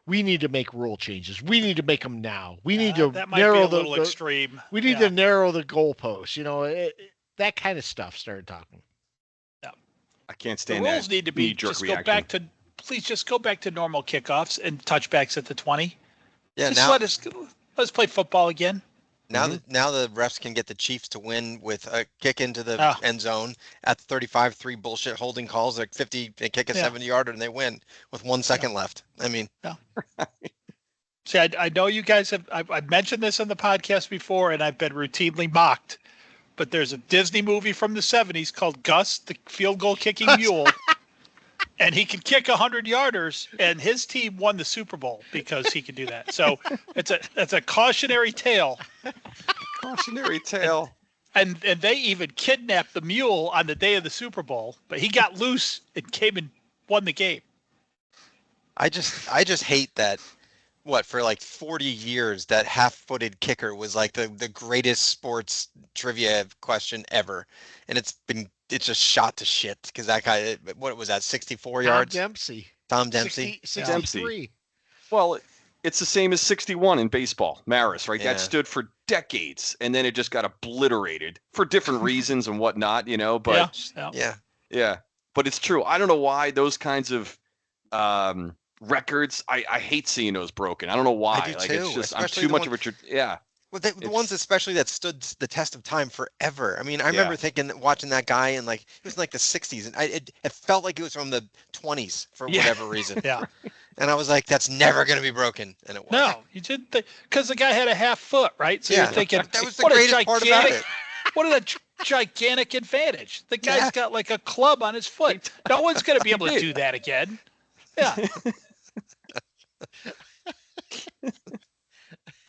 we need to make rule changes. We need to make them now. We need to that might narrow be a little extreme. We need to narrow the goalposts. That kind of stuff started talking. Yeah, I can't stand the rules need to be just reaction. Please just go back to normal kickoffs and touchbacks at the 20. Yeah, just let's play football again. Now the refs can get the Chiefs to win with a kick into the end zone at the 35-3 bullshit holding calls, like 50, they kick a 70-yarder and they win with 1 second left. I mean, See, I know you guys I've mentioned this on the podcast before, and I've been routinely mocked, but there's a Disney movie from the 70s called Gus, the field goal kicking mule. And he could kick 100-yarders, and his team won the Super Bowl because he could do that. So it's a cautionary tale. Cautionary tale. And they even kidnapped the mule on the day of the Super Bowl, but he got loose and came and won the game. I just hate that. For like 40 years, that half-footed kicker was like the greatest sports trivia question ever, and it's been it's just shot to shit because that guy, what was that, 64 yards? Dempsey. Tom Dempsey. 63. Well, it's the same as 61 in baseball, Maris, right? Yeah. That stood for decades, and then it just got obliterated for different reasons and whatnot, but Yeah. But it's true. I don't know why those kinds of records, I hate seeing those broken. I don't know why. I do like too, it's just I'm especially too the much one- of a Well, the ones especially that stood the test of time forever. I mean, I remember watching that guy in like, it was in like the 60s, and it felt like it was from the 20s for whatever reason. Yeah. And I was like, that's never going to be broken. And it was. No, you didn't think, because the guy had a half foot, right? So you're thinking, that was the what a greatest part about it. What a gigantic advantage. The guy's got like a club on his foot. No one's going to be able to do that again. Yeah.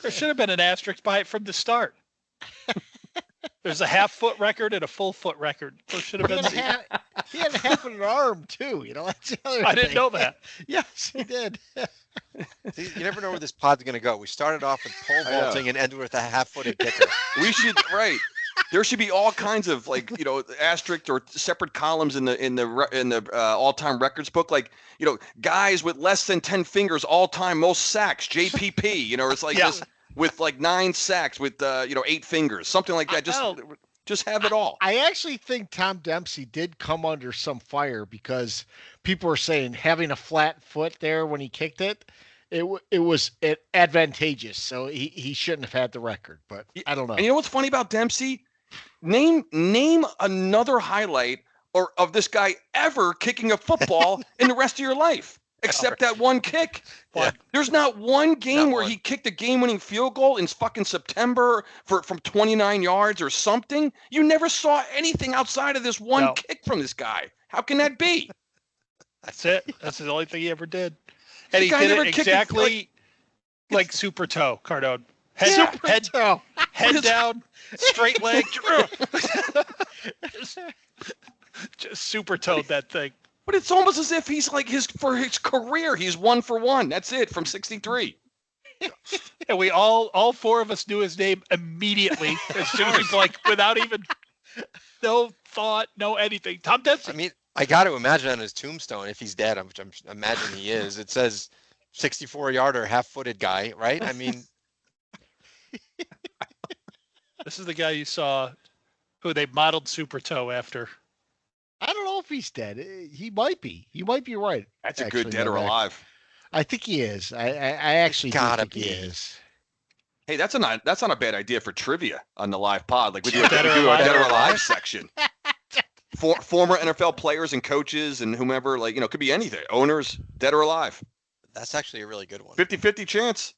There should have been an asterisk by it from the start. There's a half foot record and a full foot record. There should have been. He had half an arm too. That's the other I didn't know that. Yes, he did. See, you never know where this pod's going to go. We started off with pole vaulting and ended with a half-footed kicker. We should There should be all kinds of asterisk or separate columns in the all-time records book, guys with less than 10 fingers all-time most sacks, JPP. It's like just with 9 sacks with 8 fingers, something like that. Just have it all. I actually think Tom Dempsey did come under some fire because people were saying having a flat foot there when he kicked it, it was advantageous. So he shouldn't have had the record, but I don't know. And you know what's funny about Dempsey? Name another highlight of this guy ever kicking a football in the rest of your life, except that one kick. Yeah. There's not one game where he kicked a game-winning field goal in fucking September from 29 yards or something. You never saw anything outside of this one kick from this guy. How can that be? That's it. That's the only thing he ever did. And he guy did never it kicked exactly like super toe, Cardone. Head down, straight leg. just super toed that thing. But it's almost as if he's for his career, he's 1 for 1. That's it from 63. And we all 4 of us knew his name immediately as soon as without even no thought, no anything. Tom Dempsey. I mean, I got to imagine on his tombstone, if he's dead, which I'm imagining he is, it says 64-yarder, half-footed guy, right? I mean, this is the guy you saw who they modeled Super Toe after. I don't know if he's dead. He might be. You might be right. That's a good dead or alive. I think he is. I actually think he is. Hey, that's not a bad idea for trivia on the live pod. We do a Dead or dead or alive alive section. Former NFL players and coaches and whomever, could be anything. Owners, dead or alive. that's actually a really good one. 50-50 chance.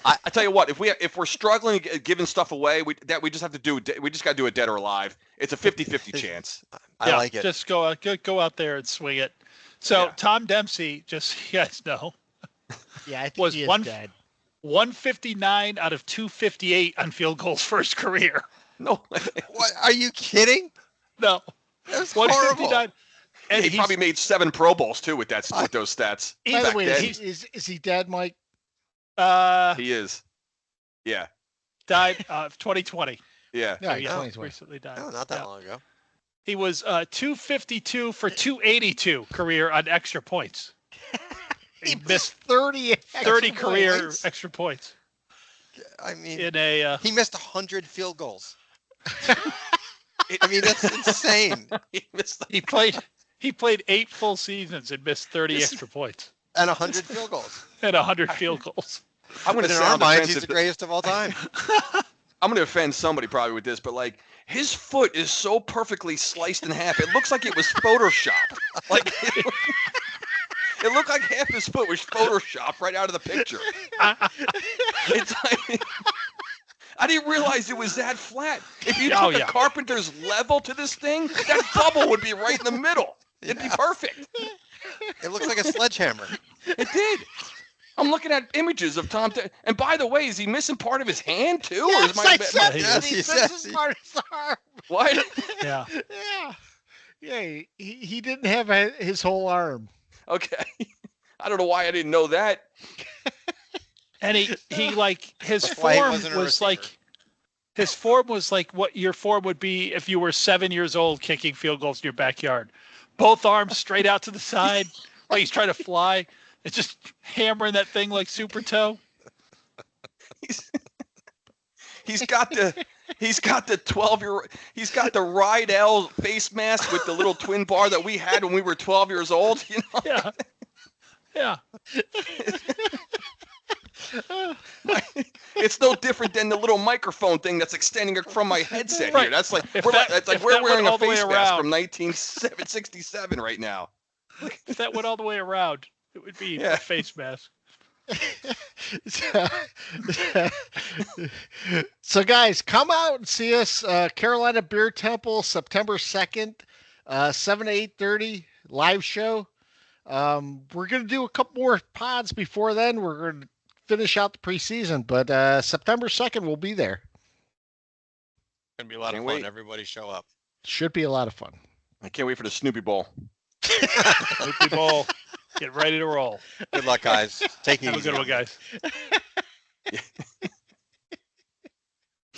I tell you what, if we're struggling giving stuff away, we just have to we just got to do a dead or alive. It's a 50-50 chance. I like it. Just go out there and swing it. So Tom Dempsey, just so you guys know, I think was he is dead. 159 out of 258 on field goals for his career. No. What? Are you kidding? No. That's horrible. And he probably made 7 Pro Bowls too with those stats. By the way, is he dead, Mike? He is. Yeah. Died 2020. Yeah. Yeah, 2020. Recently died. No, not that long ago. He was 252 for 282 career on extra points. He missed 30 career extra points. I mean, he missed 100 field goals. I mean, that's insane. He played 8 full seasons and missed 30 extra points. And 100 field goals. And 100 field goals. I'm going to in our minds, he's the greatest of all time. I'm going to offend somebody probably with this, but his foot is so perfectly sliced in half. It looks like it was photoshopped. It looked like half his foot was photoshopped right out of the picture. I didn't realize it was that flat. If you took a carpenter's level to this thing, that bubble would be right in the middle. It'd be perfect. It looks like a sledgehammer. It did. I'm looking at images of Tom. And by the way, is he missing part of his hand too? Yes, or is he's missing part of his arm. What? Yeah. Yeah. He didn't have his whole arm. Okay. I don't know why I didn't know that. And he his form was his form was like what your form would be if you were 7 years old kicking field goals in your backyard. Both arms straight out to the side, like he's trying to fly. It's just hammering that thing like super toe. He's got the 12-year. He's got the Rydell face mask with the little twin bar that we had when we were 12 years old. You know? Yeah. Yeah. It's no different than the little microphone thing that's extending from my headset Right. here. That's like If we're that wearing went a all the way face mask around. from 1967 right now. If that went all the way around, it would be Yeah. a face mask. So guys, come out and see us, Carolina Beer Temple, September 2nd, 7 to 8:30 live show. We're gonna do a couple more pods before then. We're gonna finish out the preseason, but September 2nd we'll be there. Gonna be a lot Can't of fun. wait. Everybody show up. Should be a lot of fun. I can't wait for the Snoopy Bowl. Snoopy Bowl. Get ready to roll. Good luck, guys. Take it Have a easy. good one, guys.